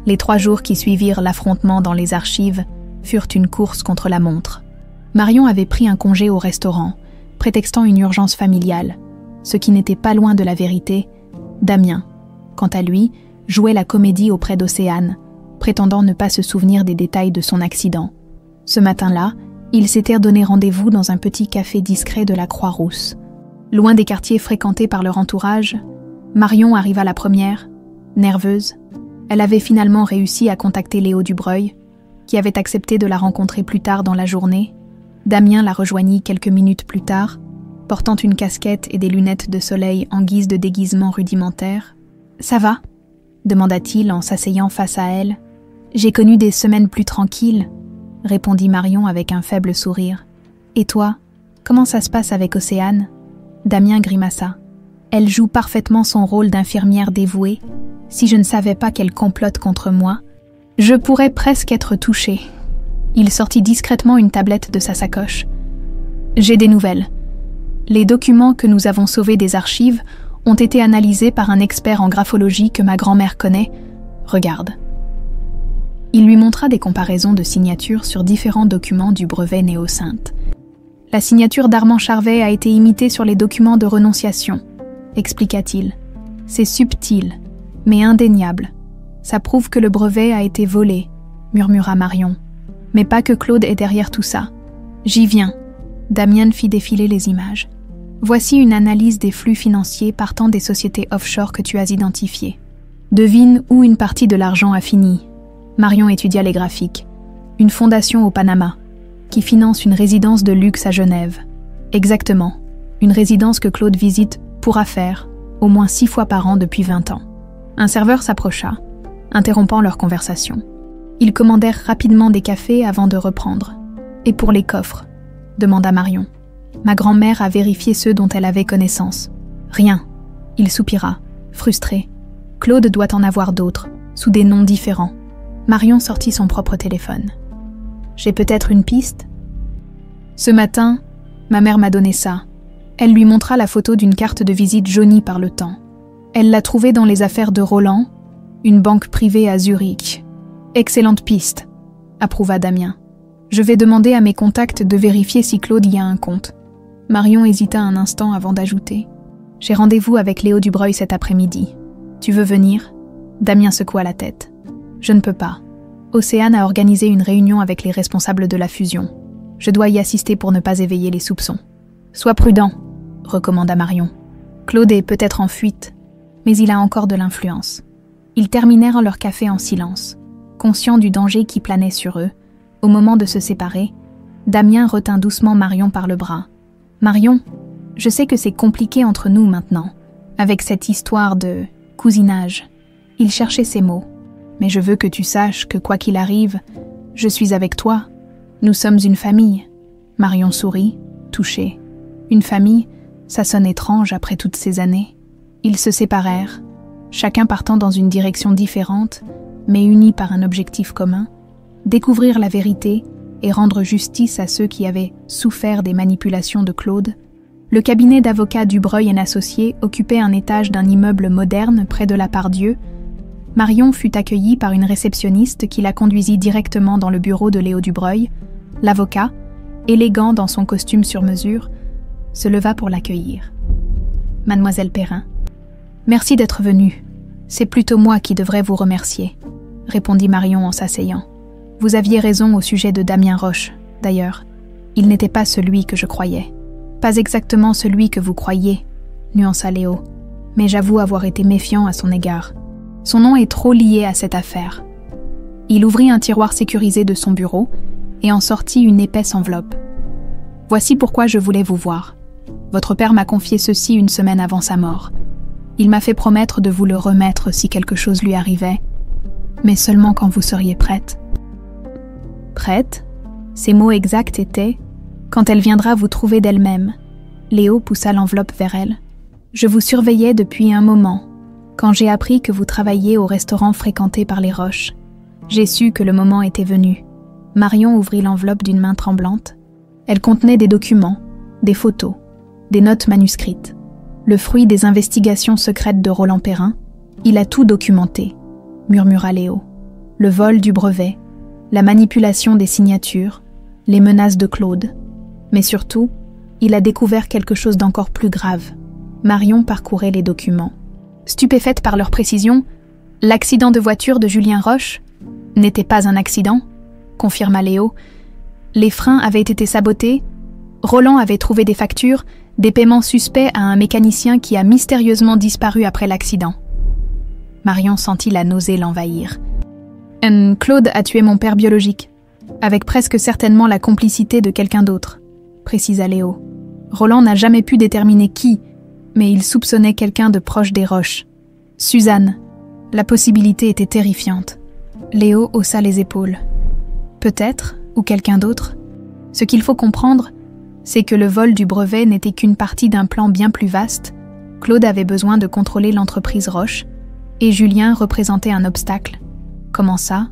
Les 3 jours qui suivirent l'affrontement dans les archives furent une course contre la montre. Marion avait pris un congé au restaurant, prétextant une urgence familiale. Ce qui n'était pas loin de la vérité, Damien, quant à lui, jouait la comédie auprès d'Océane, prétendant ne pas se souvenir des détails de son accident. Ce matin-là, ils s'étaient donné rendez-vous dans un petit café discret de la Croix-Rousse. Loin des quartiers fréquentés par leur entourage, Marion arriva la première, nerveuse. Elle avait finalement réussi à contacter Léo Dubreuil, qui avait accepté de la rencontrer plus tard dans la journée. Damien la rejoignit quelques minutes plus tard, portant une casquette et des lunettes de soleil en guise de déguisement rudimentaire. « Ça va ?» demanda-t-il en s'asseyant face à elle. « J'ai connu des semaines plus tranquilles, » répondit Marion avec un faible sourire. « Et toi, comment ça se passe avec Océane ?» Damien grimaça. « Elle joue parfaitement son rôle d'infirmière dévouée. Si je ne savais pas qu'elle complote contre moi, je pourrais presque être touché. » Il sortit discrètement une tablette de sa sacoche. « J'ai des nouvelles. Les documents que nous avons sauvés des archives ont été analysés par un expert en graphologie que ma grand-mère connaît. Regarde. » Il lui montra des comparaisons de signatures sur différents documents du brevet Néo-Sainte. « La signature d'Armand Charvet a été imitée sur les documents de renonciation, » expliqua-t-il. « C'est subtil, mais indéniable. Ça prouve que le brevet a été volé, » murmura Marion. « Mais pas que Claude est derrière tout ça. J'y viens. » Damien fit défiler les images. « Voici une analyse des flux financiers partant des sociétés offshore que tu as identifiées. Devine où une partie de l'argent a fini. » Marion étudia les graphiques. Une fondation au Panama, qui finance une résidence de luxe à Genève. Exactement, une résidence que Claude visite pour affaires, au moins 6 fois par an depuis 20 ans. Un serveur s'approcha, interrompant leur conversation. Ils commandèrent rapidement des cafés avant de reprendre. « Et pour les coffres ?» demanda Marion. Ma grand-mère a vérifié ceux dont elle avait connaissance. Rien. Il soupira, frustré. Claude doit en avoir d'autres, sous des noms différents. Marion sortit son propre téléphone. J'ai peut-être une piste ? Ce matin, ma mère m'a donné ça. Elle lui montra la photo d'une carte de visite jaunie par le temps. Elle l'a trouvée dans les affaires de Roland, une banque privée à Zurich. Excellente piste, approuva Damien. Je vais demander à mes contacts de vérifier si Claude y a un compte. Marion hésita un instant avant d'ajouter. J'ai rendez-vous avec Léo Dubreuil cet après-midi. Tu veux venir ? Damien secoua la tête. Je ne peux pas. Océane a organisé une réunion avec les responsables de la fusion. Je dois y assister pour ne pas éveiller les soupçons. Sois prudent, recommanda Marion. Claude est peut-être en fuite, mais il a encore de l'influence. Ils terminèrent leur café en silence, conscients du danger qui planait sur eux. Au moment de se séparer, Damien retint doucement Marion par le bras. « Marion, je sais que c'est compliqué entre nous maintenant, avec cette histoire de cousinage. » Il cherchait ses mots. « Mais je veux que tu saches que quoi qu'il arrive, je suis avec toi. Nous sommes une famille. » Marion sourit, touchée. Une famille, ça sonne étrange après toutes ces années. Ils se séparèrent, chacun partant dans une direction différente, mais unis par un objectif commun, découvrir la vérité et rendre justice à ceux qui avaient souffert des manipulations de Claude. Le cabinet d'avocats Dubreuil & Associés occupait un étage d'un immeuble moderne près de la Part-Dieu. Marion fut accueillie par une réceptionniste qui la conduisit directement dans le bureau de Léo Dubreuil. L'avocat, élégant dans son costume sur mesure, se leva pour l'accueillir. « Mademoiselle Perrin, merci d'être venue. C'est plutôt moi qui devrais vous remercier, » répondit Marion en s'asseyant. « Vous aviez raison au sujet de Damien Roche, d'ailleurs. Il n'était pas celui que je croyais. Pas exactement celui que vous croyiez, nuança Léo, mais j'avoue avoir été méfiant à son égard. Son nom est trop lié à cette affaire. Il ouvrit un tiroir sécurisé de son bureau et en sortit une épaisse enveloppe. « Voici pourquoi je voulais vous voir. Votre père m'a confié ceci une semaine avant sa mort. Il m'a fait promettre de vous le remettre si quelque chose lui arrivait, mais seulement quand vous seriez prête. » Prête? Ses mots exacts étaient « Quand elle viendra vous trouver d'elle-même. » Léo poussa l'enveloppe vers elle. « Je vous surveillais depuis un moment. Quand j'ai appris que vous travailliez au restaurant fréquenté par les Roches, j'ai su que le moment était venu. » Marion ouvrit l'enveloppe d'une main tremblante. Elle contenait des documents, des photos, des notes manuscrites. Le fruit des investigations secrètes de Roland Perrin. Il a tout documenté, murmura Léo. Le vol du brevet, la manipulation des signatures, les menaces de Claude. Mais surtout, il a découvert quelque chose d'encore plus grave. Marion parcourait les documents. Stupéfaite par leur précision, l'accident de voiture de Julien Roche n'était pas un accident, confirma Léo. Les freins avaient été sabotés, Roland avait trouvé des factures, des paiements suspects à un mécanicien qui a mystérieusement disparu après l'accident. Marion sentit la nausée l'envahir. Claude a tué mon père biologique, avec presque certainement la complicité de quelqu'un d'autre, précisa Léo. Roland n'a jamais pu déterminer qui, mais il soupçonnait quelqu'un de proche des Roches. Suzanne. La possibilité était terrifiante. Léo haussa les épaules. Peut-être, ou quelqu'un d'autre. Ce qu'il faut comprendre, c'est que le vol du brevet n'était qu'une partie d'un plan bien plus vaste. Claude avait besoin de contrôler l'entreprise Roche, et Julien représentait un obstacle. Comment ça?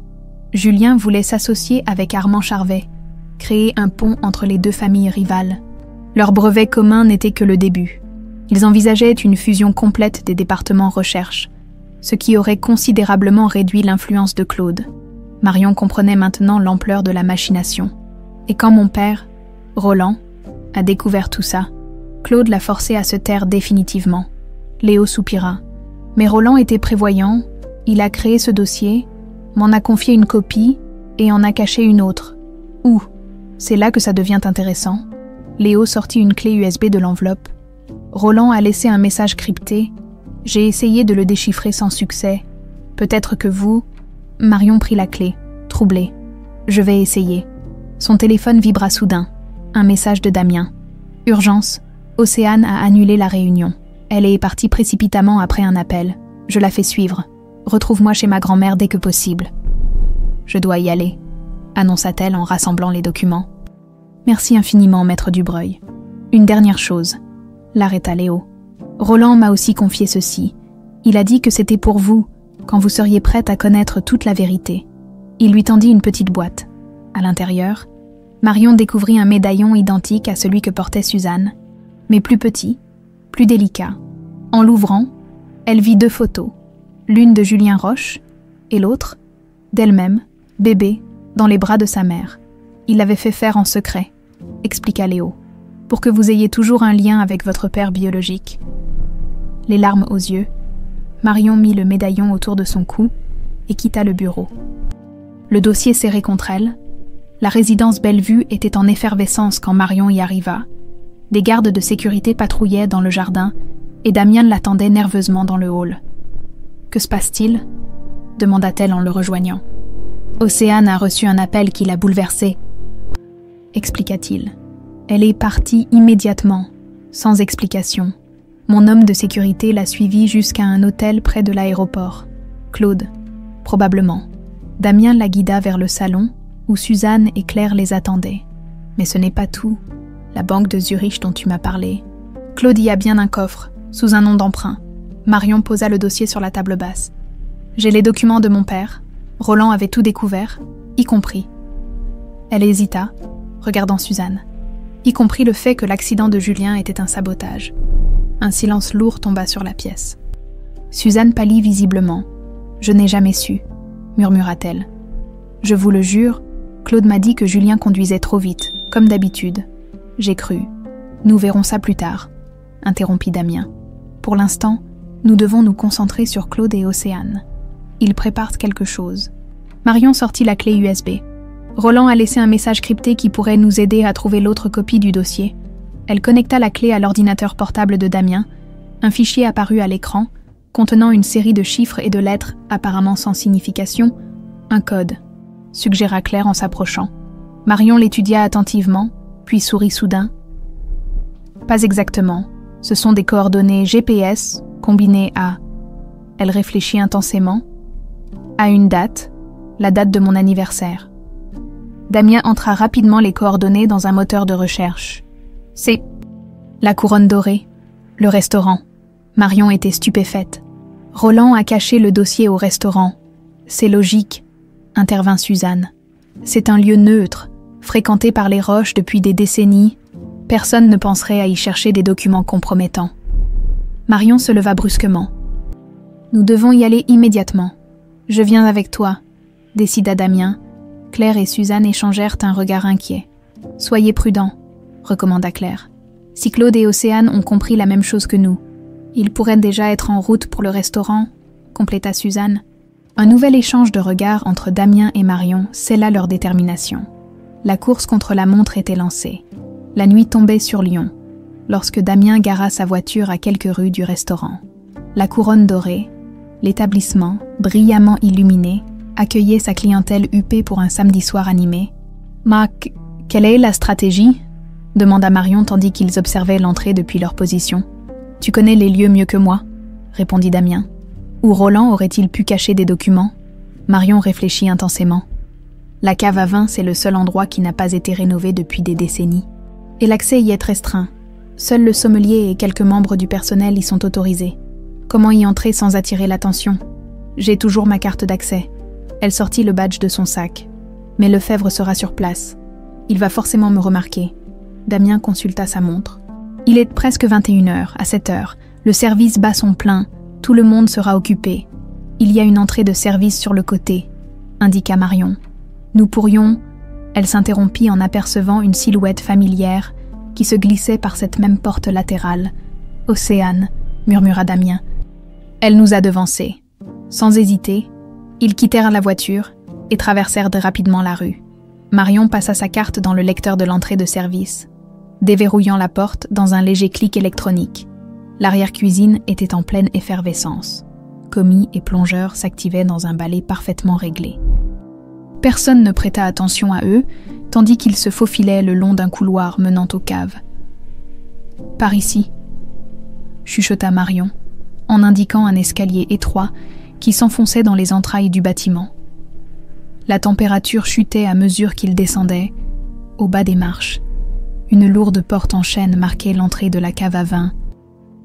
Julien voulait s'associer avec Armand Charvet, créer un pont entre les deux familles rivales. Leur brevet commun n'était que le début. Ils envisageaient une fusion complète des départements recherche, ce qui aurait considérablement réduit l'influence de Claude. Marion comprenait maintenant l'ampleur de la machination. Et quand mon père, Roland, a découvert tout ça, Claude l'a forcé à se taire définitivement. Léo soupira. Mais Roland était prévoyant, il a créé ce dossier, m'en a confié une copie et en a caché une autre. Où? C'est là que ça devient intéressant. Léo sortit une clé USB de l'enveloppe. Roland a laissé un message crypté. J'ai essayé de le déchiffrer sans succès. Peut-être que vous... Marion prit la clé, troublée. Je vais essayer. Son téléphone vibra soudain. Un message de Damien. Urgence. Océane a annulé la réunion. Elle est partie précipitamment après un appel. Je la fais suivre. Retrouve-moi chez ma grand-mère dès que possible. Je dois y aller, annonça-t-elle en rassemblant les documents. Merci infiniment, maître Dubreuil. Une dernière chose, l'arrêta Léo. Roland m'a aussi confié ceci. Il a dit que c'était pour vous, quand vous seriez prête à connaître toute la vérité. Il lui tendit une petite boîte. À l'intérieur, Marion découvrit un médaillon identique à celui que portait Suzanne, mais plus petit, plus délicat. En l'ouvrant, elle vit 2 photos, l'une de Julien Roche et l'autre, d'elle-même, bébé, dans les bras de sa mère. Il l'avait fait faire en secret, expliqua Léo, pour que vous ayez toujours un lien avec votre père biologique. Les larmes aux yeux, Marion mit le médaillon autour de son cou et quitta le bureau. Le dossier serré contre elle, la résidence Bellevue était en effervescence quand Marion y arriva. Des gardes de sécurité patrouillaient dans le jardin et Damien l'attendait nerveusement dans le hall. « Que se passe-t-il » demanda-t-elle en le rejoignant. « Océane a reçu un appel qui l'a bouleversée, » expliqua-t-il. Elle est partie immédiatement, sans explication. Mon homme de sécurité l'a suivie jusqu'à un hôtel près de l'aéroport. Claude, probablement. Damien la guida vers le salon, où Suzanne et Claire les attendaient. Mais ce n'est pas tout. La banque de Zurich dont tu m'as parlé. Claude y a bien un coffre, sous un nom d'emprunt. Marion posa le dossier sur la table basse. J'ai les documents de mon père. Roland avait tout découvert, y compris. Elle hésita, regardant Suzanne. Y compris le fait que l'accident de Julien était un sabotage. Un silence lourd tomba sur la pièce. Suzanne pâlit visiblement. « Je n'ai jamais su », murmura-t-elle. « Je vous le jure, Claude m'a dit que Julien conduisait trop vite, comme d'habitude. J'ai cru. Nous verrons ça plus tard, » interrompit Damien. « Pour l'instant, nous devons nous concentrer sur Claude et Océane. Ils préparent quelque chose. » Marion sortit la clé USB. Roland a laissé un message crypté qui pourrait nous aider à trouver l'autre copie du dossier. Elle connecta la clé à l'ordinateur portable de Damien. Un fichier apparut à l'écran, contenant une série de chiffres et de lettres apparemment sans signification, un code, suggéra Claire en s'approchant. Marion l'étudia attentivement, puis sourit soudain. Pas exactement, ce sont des coordonnées GPS combinées à... Elle réfléchit intensément. À une date, la date de mon anniversaire. Damien entra rapidement les coordonnées dans un moteur de recherche. C'est la couronne dorée, le restaurant. Marion était stupéfaite. Roland a caché le dossier au restaurant. C'est logique, intervint Suzanne. C'est un lieu neutre, fréquenté par les Roches depuis des décennies. Personne ne penserait à y chercher des documents compromettants. Marion se leva brusquement. Nous devons y aller immédiatement. Je viens avec toi, décida Damien. Claire et Suzanne échangèrent un regard inquiet. Soyez prudents, recommanda Claire. Si Claude et Océane ont compris la même chose que nous, ils pourraient déjà être en route pour le restaurant, compléta Suzanne. Un nouvel échange de regards entre Damien et Marion scella leur détermination. La course contre la montre était lancée. La nuit tombait sur Lyon, lorsque Damien gara sa voiture à quelques rues du restaurant. La couronne dorée, l'établissement, brillamment illuminé, accueillait sa clientèle huppée pour un samedi soir animé. « Marc, quelle est la stratégie ?» demanda Marion tandis qu'ils observaient l'entrée depuis leur position. « Tu connais les lieux mieux que moi » répondit Damien. « Où Roland aurait-il pu cacher des documents ?» Marion réfléchit intensément. La cave à vin, c'est le seul endroit qui n'a pas été rénové depuis des décennies. Et l'accès y est restreint. Seul le sommelier et quelques membres du personnel y sont autorisés. Comment y entrer sans attirer l'attention ? J'ai toujours ma carte d'accès. Elle sortit le badge de son sac. Mais Lefebvre sera sur place. Il va forcément me remarquer. Damien consulta sa montre. Il est presque 21h, à 7h. Le service bat son plein. Tout le monde sera occupé. Il y a une entrée de service sur le côté, indiqua Marion. Nous pourrions... Elle s'interrompit en apercevant une silhouette familière qui se glissait par cette même porte latérale. « Océane », murmura Damien. Elle nous a devancés. Sans hésiter, ils quittèrent la voiture et traversèrent rapidement la rue. Marion passa sa carte dans le lecteur de l'entrée de service, déverrouillant la porte dans un léger clic électronique. L'arrière-cuisine était en pleine effervescence. Commis et plongeurs s'activaient dans un balai parfaitement réglé. Personne ne prêta attention à eux, tandis qu'ils se faufilaient le long d'un couloir menant aux caves. « Par ici », chuchota Marion, en indiquant un escalier étroit qui s'enfonçait dans les entrailles du bâtiment. La température chutait à mesure qu'ils descendaient, au bas des marches. Une lourde porte en chêne marquait l'entrée de la cave à vin.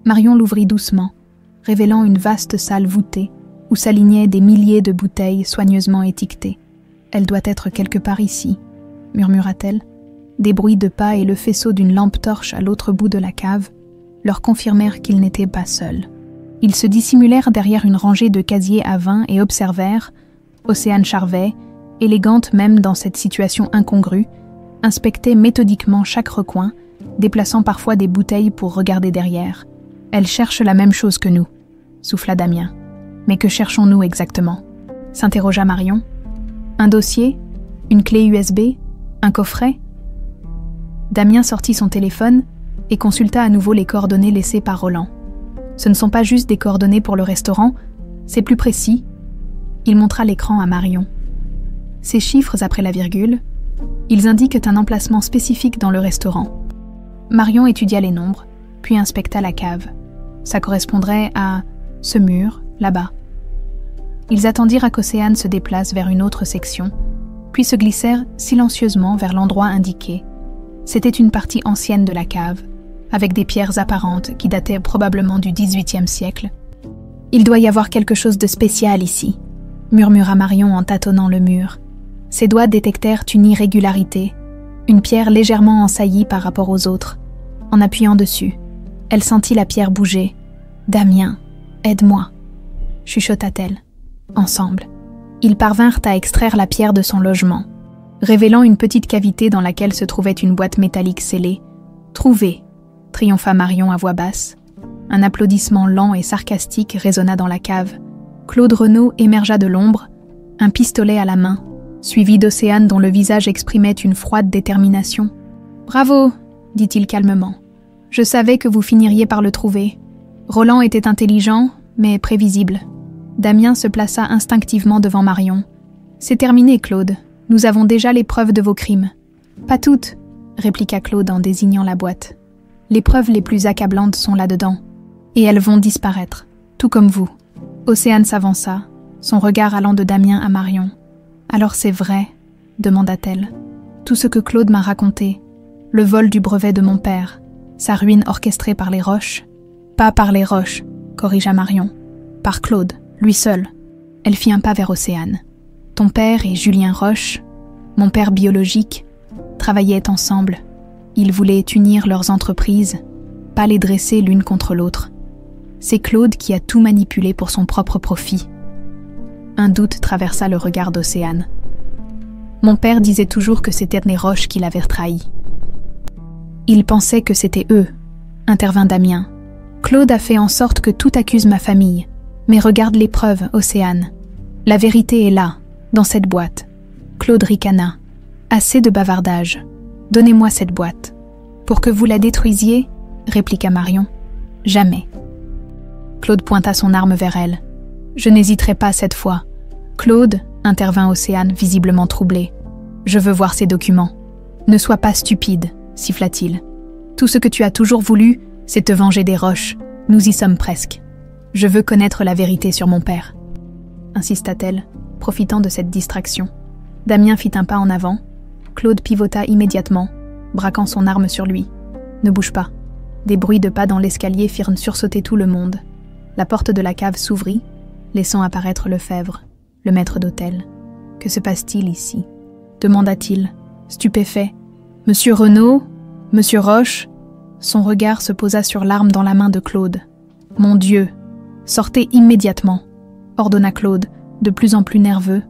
Marion l'ouvrit doucement, révélant une vaste salle voûtée où s'alignaient des milliers de bouteilles soigneusement étiquetées. « Elle doit être quelque part ici », murmura-t-elle. Des bruits de pas et le faisceau d'une lampe torche à l'autre bout de la cave leur confirmèrent qu'ils n'étaient pas seuls. Ils se dissimulèrent derrière une rangée de casiers à vin et observèrent, Océane Charvet, élégante même dans cette situation incongrue, inspecter méthodiquement chaque recoin, déplaçant parfois des bouteilles pour regarder derrière. « Elle cherche la même chose que nous », souffla Damien. « Mais que cherchons-nous exactement ?» s'interrogea Marion. « Un dossier ? Une clé USB ? Un coffret ?» Damien sortit son téléphone et consulta à nouveau les coordonnées laissées par Roland. Ce ne sont pas juste des coordonnées pour le restaurant, c'est plus précis. Il montra l'écran à Marion. Ces chiffres après la virgule, ils indiquent un emplacement spécifique dans le restaurant. Marion étudia les nombres, puis inspecta la cave. Ça correspondrait à ce mur, là-bas. Ils attendirent qu'Océane se déplace vers une autre section, puis se glissèrent silencieusement vers l'endroit indiqué. C'était une partie ancienne de la cave, avec des pierres apparentes qui dataient probablement du XVIIIe siècle. « Il doit y avoir quelque chose de spécial ici », murmura Marion en tâtonnant le mur. Ses doigts détectèrent une irrégularité, une pierre légèrement ensaillie par rapport aux autres. En appuyant dessus, elle sentit la pierre bouger. « Damien, aide-moi », chuchota-t-elle. Ensemble, ils parvinrent à extraire la pierre de son logement, révélant une petite cavité dans laquelle se trouvait une boîte métallique scellée. « Trouvée !» triompha Marion à voix basse. Un applaudissement lent et sarcastique résonna dans la cave. Claude Renaud émergea de l'ombre, un pistolet à la main, suivi d'Océane dont le visage exprimait une froide détermination. « Bravo !» dit-il calmement. « Je savais que vous finiriez par le trouver. Roland était intelligent, mais prévisible. Damien se plaça instinctivement devant Marion. « C'est terminé, Claude. Nous avons déjà les preuves de vos crimes. »« Pas toutes, » répliqua Claude en désignant la boîte. « Les preuves les plus accablantes sont là-dedans. Et elles vont disparaître, tout comme vous. » Océane s'avança, son regard allant de Damien à Marion. « Alors c'est vrai ?» demanda-t-elle. « Tout ce que Claude m'a raconté, le vol du brevet de mon père, sa ruine orchestrée par les Roches. »« Pas par les Roches, » corrigea Marion. « Par Claude, lui seul. » Elle fit un pas vers Océane. « Ton père et Julien Roche, mon père biologique, travaillaient ensemble. Ils voulaient unir leurs entreprises, pas les dresser l'une contre l'autre. C'est Claude qui a tout manipulé pour son propre profit. » Un doute traversa le regard d'Océane. « Mon père disait toujours que c'était les Roches qui l'avaient trahi. »« Il pensait que c'était eux, » intervint Damien. « Claude a fait en sorte que tout accuse ma famille. Mais regarde les preuves, Océane. La vérité est là, dans cette boîte. » Claude ricana. « Assez de bavardage. Donnez-moi cette boîte. »« Pour que vous la détruisiez ?» répliqua Marion. « Jamais. » Claude pointa son arme vers elle. « Je n'hésiterai pas cette fois. »« Claude, » intervint Océane, visiblement troublée. « Je veux voir ces documents. »« Ne sois pas stupide, » siffla-t-il. « Tout ce que tu as toujours voulu, c'est te venger des Roches. Nous y sommes presque. Je veux connaître la vérité sur mon père. » insista-t-elle, profitant de cette distraction. Damien fit un pas en avant. Claude pivota immédiatement, braquant son arme sur lui. « Ne bouge pas. » Des bruits de pas dans l'escalier firent sursauter tout le monde. La porte de la cave s'ouvrit, laissant apparaître Lefebvre, le maître d'hôtel. « Que se passe-t-il ici ?» demanda-t-il, stupéfait. « Monsieur Renaud ? Monsieur Roche ?» Son regard se posa sur l'arme dans la main de Claude. « Mon Dieu ! Sortez immédiatement !» ordonna Claude, de plus en plus nerveux.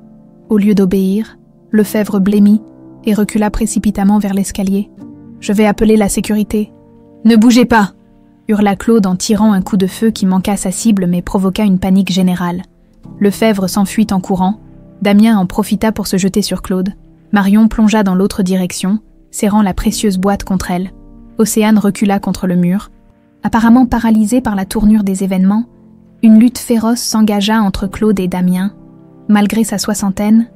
Au lieu d'obéir, Lefebvre blêmit et recula précipitamment vers l'escalier. « Je vais appeler la sécurité. »« Ne bougez pas !» hurla Claude en tirant un coup de feu qui manqua sa cible mais provoqua une panique générale. Lefebvre s'enfuit en courant. Damien en profita pour se jeter sur Claude. Marion plongea dans l'autre direction, serrant la précieuse boîte contre elle. Océane recula contre le mur. Apparemment paralysée par la tournure des événements, une lutte féroce s'engagea entre Claude et Damien. Malgré sa soixantaine,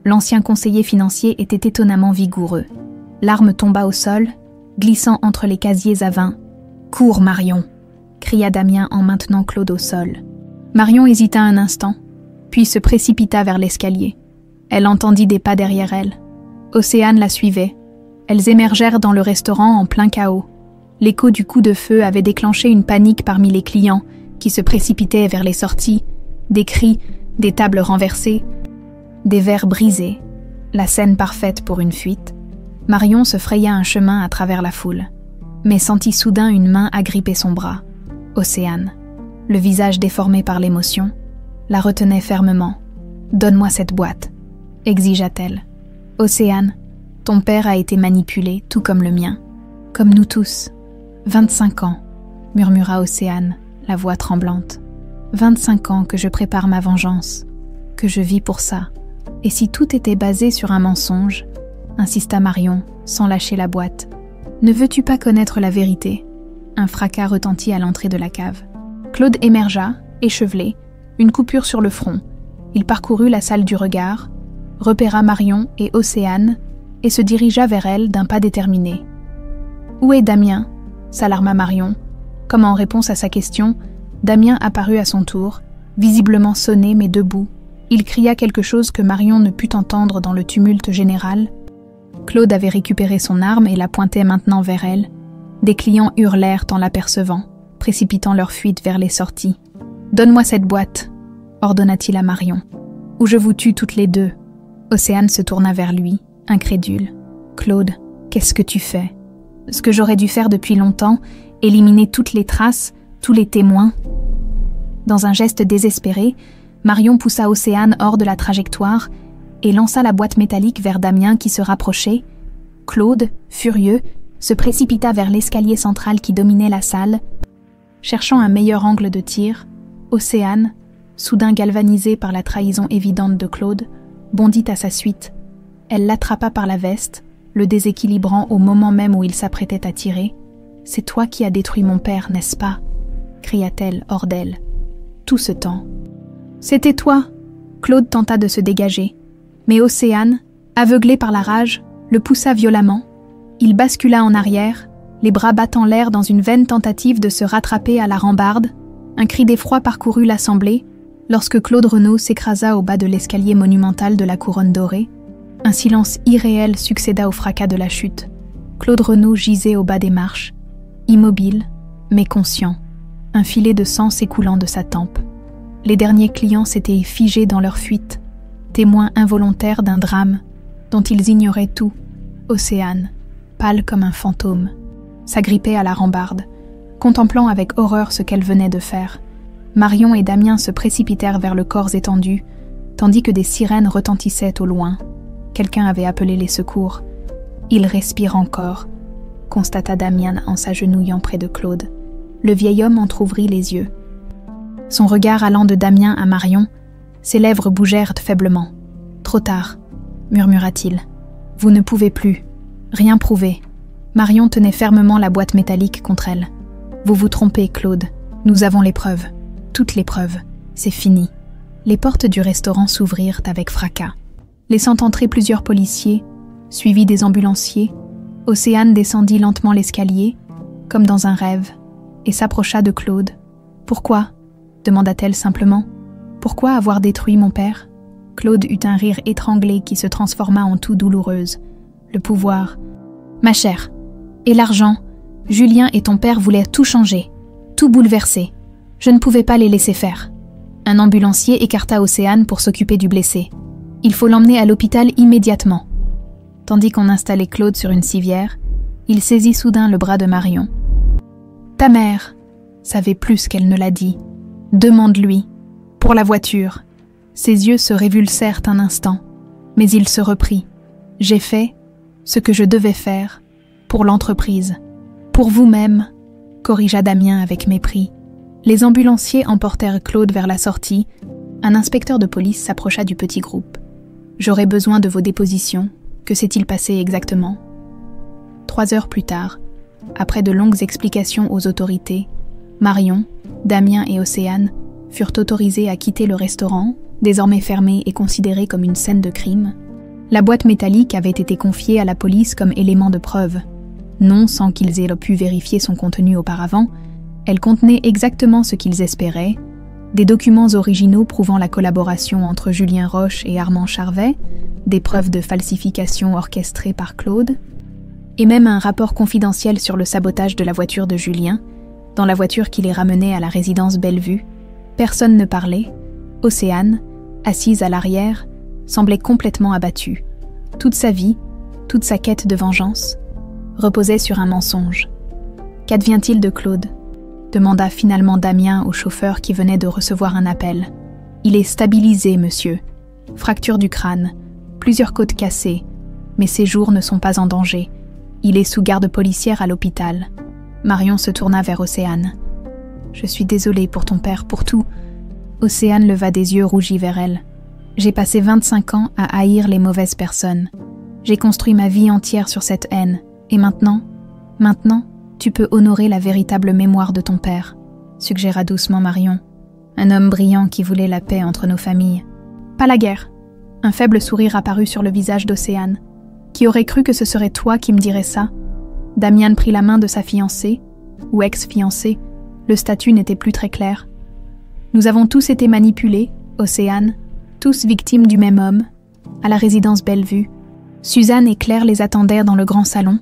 l'ancien conseiller financier était étonnamment vigoureux. L'arme tomba au sol, glissant entre les casiers à vin. « Cours, Marion !» cria Damien en maintenant Claude au sol. Marion hésita un instant, puis se précipita vers l'escalier. Elle entendit des pas derrière elle. Océane la suivait. Elles émergèrent dans le restaurant en plein chaos. L'écho du coup de feu avait déclenché une panique parmi les clients qui se précipitaient vers les sorties. Des cris, des tables renversées, des verres brisés. La scène parfaite pour une fuite. Marion se fraya un chemin à travers la foule, mais sentit soudain une main agripper son bras. Océane, le visage déformé par l'émotion, la retenait fermement. « Donne-moi cette boîte », exigea-t-elle. « Océane, ton père a été manipulé, tout comme le mien. Comme nous tous. 25 ans, murmura Océane, la voix tremblante. 25 ans que je prépare ma vengeance, que je vis pour ça. Et si tout était basé sur un mensonge ?» insista Marion, sans lâcher la boîte. « Ne veux-tu pas connaître la vérité ?» Un fracas retentit à l'entrée de la cave. Claude émergea, échevelé, une coupure sur le front. Il parcourut la salle du regard, repéra Marion et Océane et se dirigea vers elle d'un pas déterminé. « Où est Damien ?» s'alarma Marion. Comme en réponse à sa question, Damien apparut à son tour, visiblement sonné mais debout. Il cria quelque chose que Marion ne put entendre dans le tumulte général. Claude avait récupéré son arme et la pointait maintenant vers elle. Des clients hurlèrent en l'apercevant, précipitant leur fuite vers les sorties. « Donne-moi cette boîte !» ordonna-t-il à Marion. « Ou je vous tue toutes les deux. » Océane se tourna vers lui, incrédule. « Claude, qu'est-ce que tu fais ?» « Ce que j'aurais dû faire depuis longtemps, éliminer toutes les traces, tous les témoins. » Dans un geste désespéré, Marion poussa Océane hors de la trajectoire et lança la boîte métallique vers Damien qui se rapprochait. Claude, furieux, se précipita vers l'escalier central qui dominait la salle. Cherchant un meilleur angle de tir, Océane, soudain galvanisée par la trahison évidente de Claude, bondit à sa suite. Elle l'attrapa par la veste, le déséquilibrant au moment même où il s'apprêtait à tirer. « C'est toi qui as détruit mon père, n'est-ce pas ?» cria-t-elle hors d'elle. tout ce temps. C'était toi. Claude tenta de se dégager, mais Océane, aveuglé par la rage, le poussa violemment. Il bascula en arrière, les bras battant l'air dans une vaine tentative de se rattraper à la rambarde. Un cri d'effroi parcourut l'assemblée lorsque Claude Renaud s'écrasa au bas de l'escalier monumental de la couronne dorée. Un silence irréel succéda au fracas de la chute. Claude Renaud gisait au bas des marches, immobile, mais conscient, un filet de sang s'écoulant de sa tempe. Les derniers clients s'étaient figés dans leur fuite, témoins involontaires d'un drame dont ils ignoraient tout. Océane, pâle comme un fantôme, s'agrippait à la rambarde, contemplant avec horreur ce qu'elle venait de faire. Marion et Damien se précipitèrent vers le corps étendu, tandis que des sirènes retentissaient au loin. Quelqu'un avait appelé les secours. « Il respire encore », constata Damien en s'agenouillant près de Claude. Le vieil homme entr'ouvrit les yeux. Son regard allant de Damien à Marion, ses lèvres bougèrent faiblement. « Trop tard », murmura-t-il. « Vous ne pouvez plus. Rien prouver. » Marion tenait fermement la boîte métallique contre elle. « Vous vous trompez, Claude. Nous avons les preuves. Toutes les preuves. C'est fini. » Les portes du restaurant s'ouvrirent avec fracas. Laissant entrer plusieurs policiers, suivis des ambulanciers, Océane descendit lentement l'escalier, comme dans un rêve, et s'approcha de Claude. « Pourquoi ?» demanda-t-elle simplement. « Pourquoi avoir détruit mon père ?» Claude eut un rire étranglé qui se transforma en toux douloureuse. Le pouvoir. « Ma chère, et l'argent, Julien et ton père voulaient tout changer, tout bouleverser. Je ne pouvais pas les laisser faire. » Un ambulancier écarta Océane pour s'occuper du blessé. « Il faut l'emmener à l'hôpital immédiatement. » Tandis qu'on installait Claude sur une civière, il saisit soudain le bras de Marion. « Ta mère savait plus qu'elle ne l'a dit. Demande-lui. Pour la voiture. » Ses yeux se révulsèrent un instant, mais il se reprit. « J'ai fait ce que je devais faire pour l'entreprise. Pour vous-même, » corrigea Damien avec mépris. Les ambulanciers emportèrent Claude vers la sortie. Un inspecteur de police s'approcha du petit groupe. « J'aurai besoin de vos dépositions. Que s'est-il passé exactement ?» 3 heures plus tard, après de longues explications aux autorités, Marion, Damien et Océane furent autorisés à quitter le restaurant, désormais fermé et considéré comme une scène de crime. La boîte métallique avait été confiée à la police comme élément de preuve. Non sans qu'ils aient pu vérifier son contenu auparavant, elle contenait exactement ce qu'ils espéraient, des documents originaux prouvant la collaboration entre Julien Roche et Armand Charvet, des preuves de falsification orchestrées par Claude, et même un rapport confidentiel sur le sabotage de la voiture de Julien, dans la voiture qui les ramenait à la résidence Bellevue. Personne ne parlait. Océane, assise à l'arrière, semblait complètement abattue. Toute sa vie, toute sa quête de vengeance, reposait sur un mensonge. « Qu'advient-il de Claude ?» demanda finalement Damien au chauffeur qui venait de recevoir un appel. « Il est stabilisé, monsieur. Fracture du crâne, plusieurs côtes cassées, mais ses jours ne sont pas en danger. Il est sous garde policière à l'hôpital. » Marion se tourna vers Océane. « Je suis désolée pour ton père, pour tout. » Océane leva des yeux rougis vers elle. « J'ai passé 25 ans à haïr les mauvaises personnes. J'ai construit ma vie entière sur cette haine. Et maintenant, tu peux honorer la véritable mémoire de ton père, » suggéra doucement Marion. Un homme brillant qui voulait la paix entre nos familles. « Pas la guerre. » Un faible sourire apparut sur le visage d'Océane. « Qui aurait cru que ce serait toi qui me dirais ça ?» Damien prit la main de sa fiancée, ou ex-fiancée. Le statut n'était plus très clair. « Nous avons tous été manipulés, Océane, tous victimes du même homme, à la résidence Bellevue. » Suzanne et Claire les attendèrent dans le grand salon,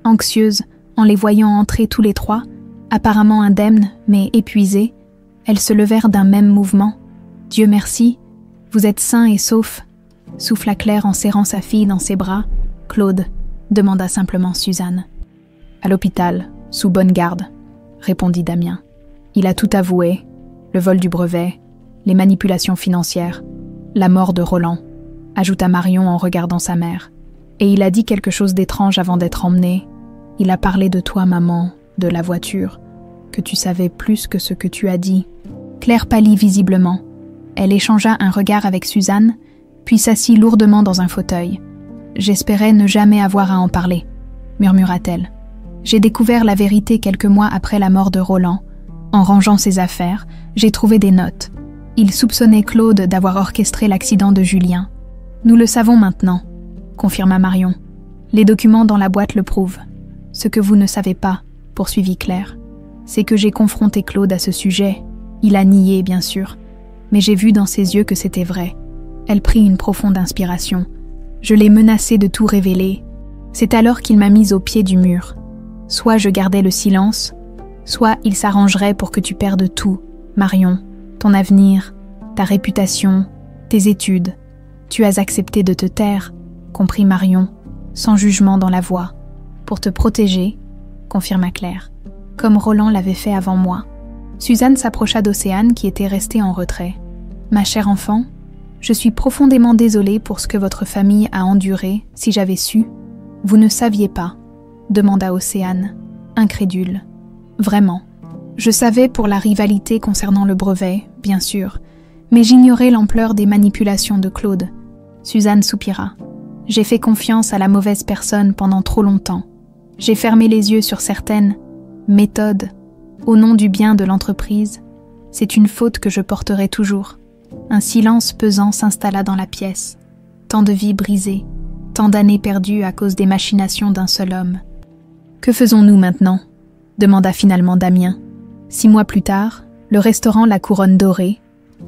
anxieuses en les voyant entrer tous les trois, apparemment indemnes mais épuisées. Elles se levèrent d'un même mouvement. « Dieu merci, vous êtes sains et saufs », souffla Claire en serrant sa fille dans ses bras. « Claude », demanda simplement Suzanne. « À l'hôpital, sous bonne garde », répondit Damien. « Il a tout avoué, le vol du brevet, les manipulations financières, la mort de Roland », ajouta Marion en regardant sa mère. « Et il a dit quelque chose d'étrange avant d'être emmené. Il a parlé de toi, maman, de la voiture, que tu savais plus que ce que tu as dit. » Claire pâlit visiblement. Elle échangea un regard avec Suzanne, puis s'assit lourdement dans un fauteuil. « J'espérais ne jamais avoir à en parler, » murmura-t-elle. « J'ai découvert la vérité quelques mois après la mort de Roland, En rangeant ses affaires, j'ai trouvé des notes. Il soupçonnait Claude d'avoir orchestré l'accident de Julien. Nous le savons maintenant, confirma Marion. Les documents dans la boîte le prouvent. Ce que vous ne savez pas, poursuivit Claire, c'est que j'ai confronté Claude à ce sujet. Il a nié, bien sûr, mais j'ai vu dans ses yeux que c'était vrai. Elle prit une profonde inspiration. Je l'ai menacé de tout révéler. C'est alors qu'il m'a mise au pied du mur. Soit je gardais le silence, soit il s'arrangerait pour que tu perdes tout, Marion, ton avenir, ta réputation, tes études. Tu as accepté de te taire, comprit Marion, sans jugement dans la voix. Pour te protéger, confirma Claire, comme Roland l'avait fait avant moi. Suzanne s'approcha d'Océane qui était restée en retrait. Ma chère enfant, je suis profondément désolée pour ce que votre famille a enduré, si j'avais su. Vous ne saviez pas, demanda Océane, incrédule. Vraiment. Je savais pour la rivalité concernant le brevet, bien sûr, mais j'ignorais l'ampleur des manipulations de Claude. Suzanne soupira. J'ai fait confiance à la mauvaise personne pendant trop longtemps. J'ai fermé les yeux sur certaines méthodes au nom du bien de l'entreprise. C'est une faute que je porterai toujours. Un silence pesant s'installa dans la pièce. Tant de vies brisées, tant d'années perdues à cause des machinations d'un seul homme. Que faisons-nous maintenant ? Demanda finalement Damien. 6 mois plus tard, le restaurant La Couronne Dorée,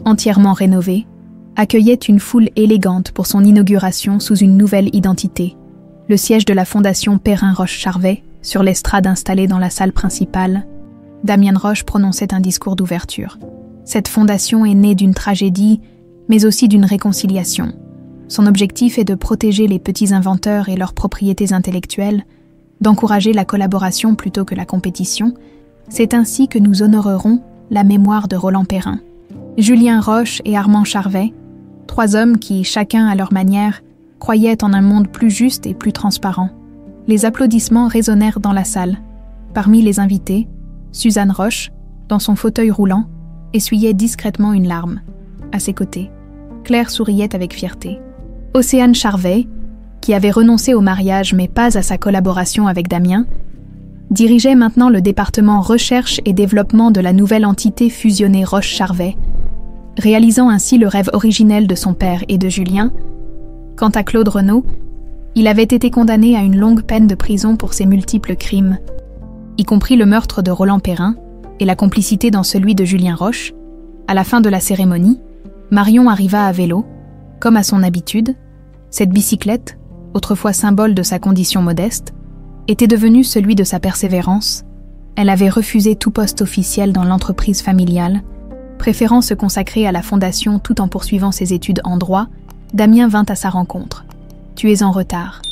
entièrement rénové, accueillait une foule élégante pour son inauguration sous une nouvelle identité. Le siège de la fondation Perrin-Roche-Charvet, sur l'estrade installée dans la salle principale, Damien Roche prononçait un discours d'ouverture. Cette fondation est née d'une tragédie, mais aussi d'une réconciliation. Son objectif est de protéger les petits inventeurs et leurs propriétés intellectuelles, d'encourager la collaboration plutôt que la compétition. C'est ainsi que nous honorerons la mémoire de Roland Perrin. Julien Roche et Armand Charvet, 3 hommes qui, chacun à leur manière, croyaient en un monde plus juste et plus transparent. Les applaudissements résonnèrent dans la salle. Parmi les invités, Suzanne Roche, dans son fauteuil roulant, essuyait discrètement une larme. À ses côtés, Claire souriait avec fierté. Océane Charvet, qui avait renoncé au mariage mais pas à sa collaboration avec Damien, dirigeait maintenant le département recherche et développement de la nouvelle entité fusionnée Roche-Charvet, réalisant ainsi le rêve originel de son père et de Julien. Quant à Claude Renaud, il avait été condamné à une longue peine de prison pour ses multiples crimes, y compris le meurtre de Roland Perrin et la complicité dans celui de Julien Roche. À la fin de la cérémonie, Marion arriva à vélo, comme à son habitude. Cette bicyclette, autrefois symbole de sa condition modeste, était devenue celui de sa persévérance. Elle avait refusé tout poste officiel dans l'entreprise familiale, préférant se consacrer à la fondation tout en poursuivant ses études en droit. Damien vint à sa rencontre. « Tu es en retard.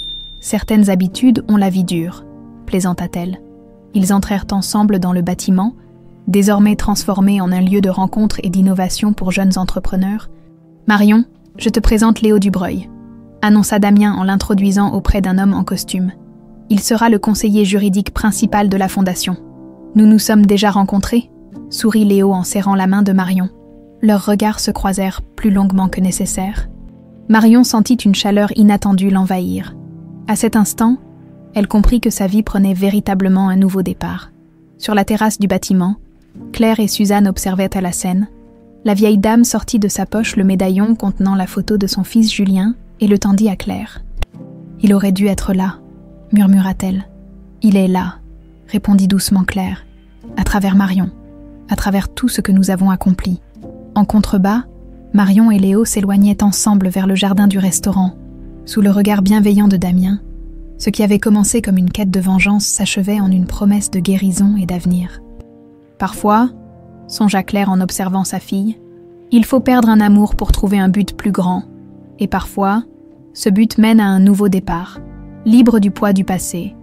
Certaines habitudes ont la vie dure, » plaisanta-t-elle. Ils entrèrent ensemble dans le bâtiment, désormais transformé en un lieu de rencontre et d'innovation pour jeunes entrepreneurs. « Marion, je te présente Léo Dubreuil », annonça Damien en l'introduisant auprès d'un homme en costume. « Il sera le conseiller juridique principal de la fondation. »« Nous nous sommes déjà rencontrés ?» sourit Léo en serrant la main de Marion. Leurs regards se croisèrent plus longuement que nécessaire. Marion sentit une chaleur inattendue l'envahir. À cet instant, elle comprit que sa vie prenait véritablement un nouveau départ. Sur la terrasse du bâtiment, Claire et Suzanne observaient à la scène. La vieille dame sortit de sa poche le médaillon contenant la photo de son fils Julien et le tendit à Claire. « Il aurait dû être là, » murmura-t-elle. « Il est là, » répondit doucement Claire, à travers Marion, à travers tout ce que nous avons accompli. En contrebas, Marion et Léo s'éloignaient ensemble vers le jardin du restaurant, sous le regard bienveillant de Damien. Ce qui avait commencé comme une quête de vengeance s'achevait en une promesse de guérison et d'avenir. Parfois, songea Claire en observant sa fille, il faut perdre un amour pour trouver un but plus grand. Et parfois, ce but mène à un nouveau départ, libre du poids du passé,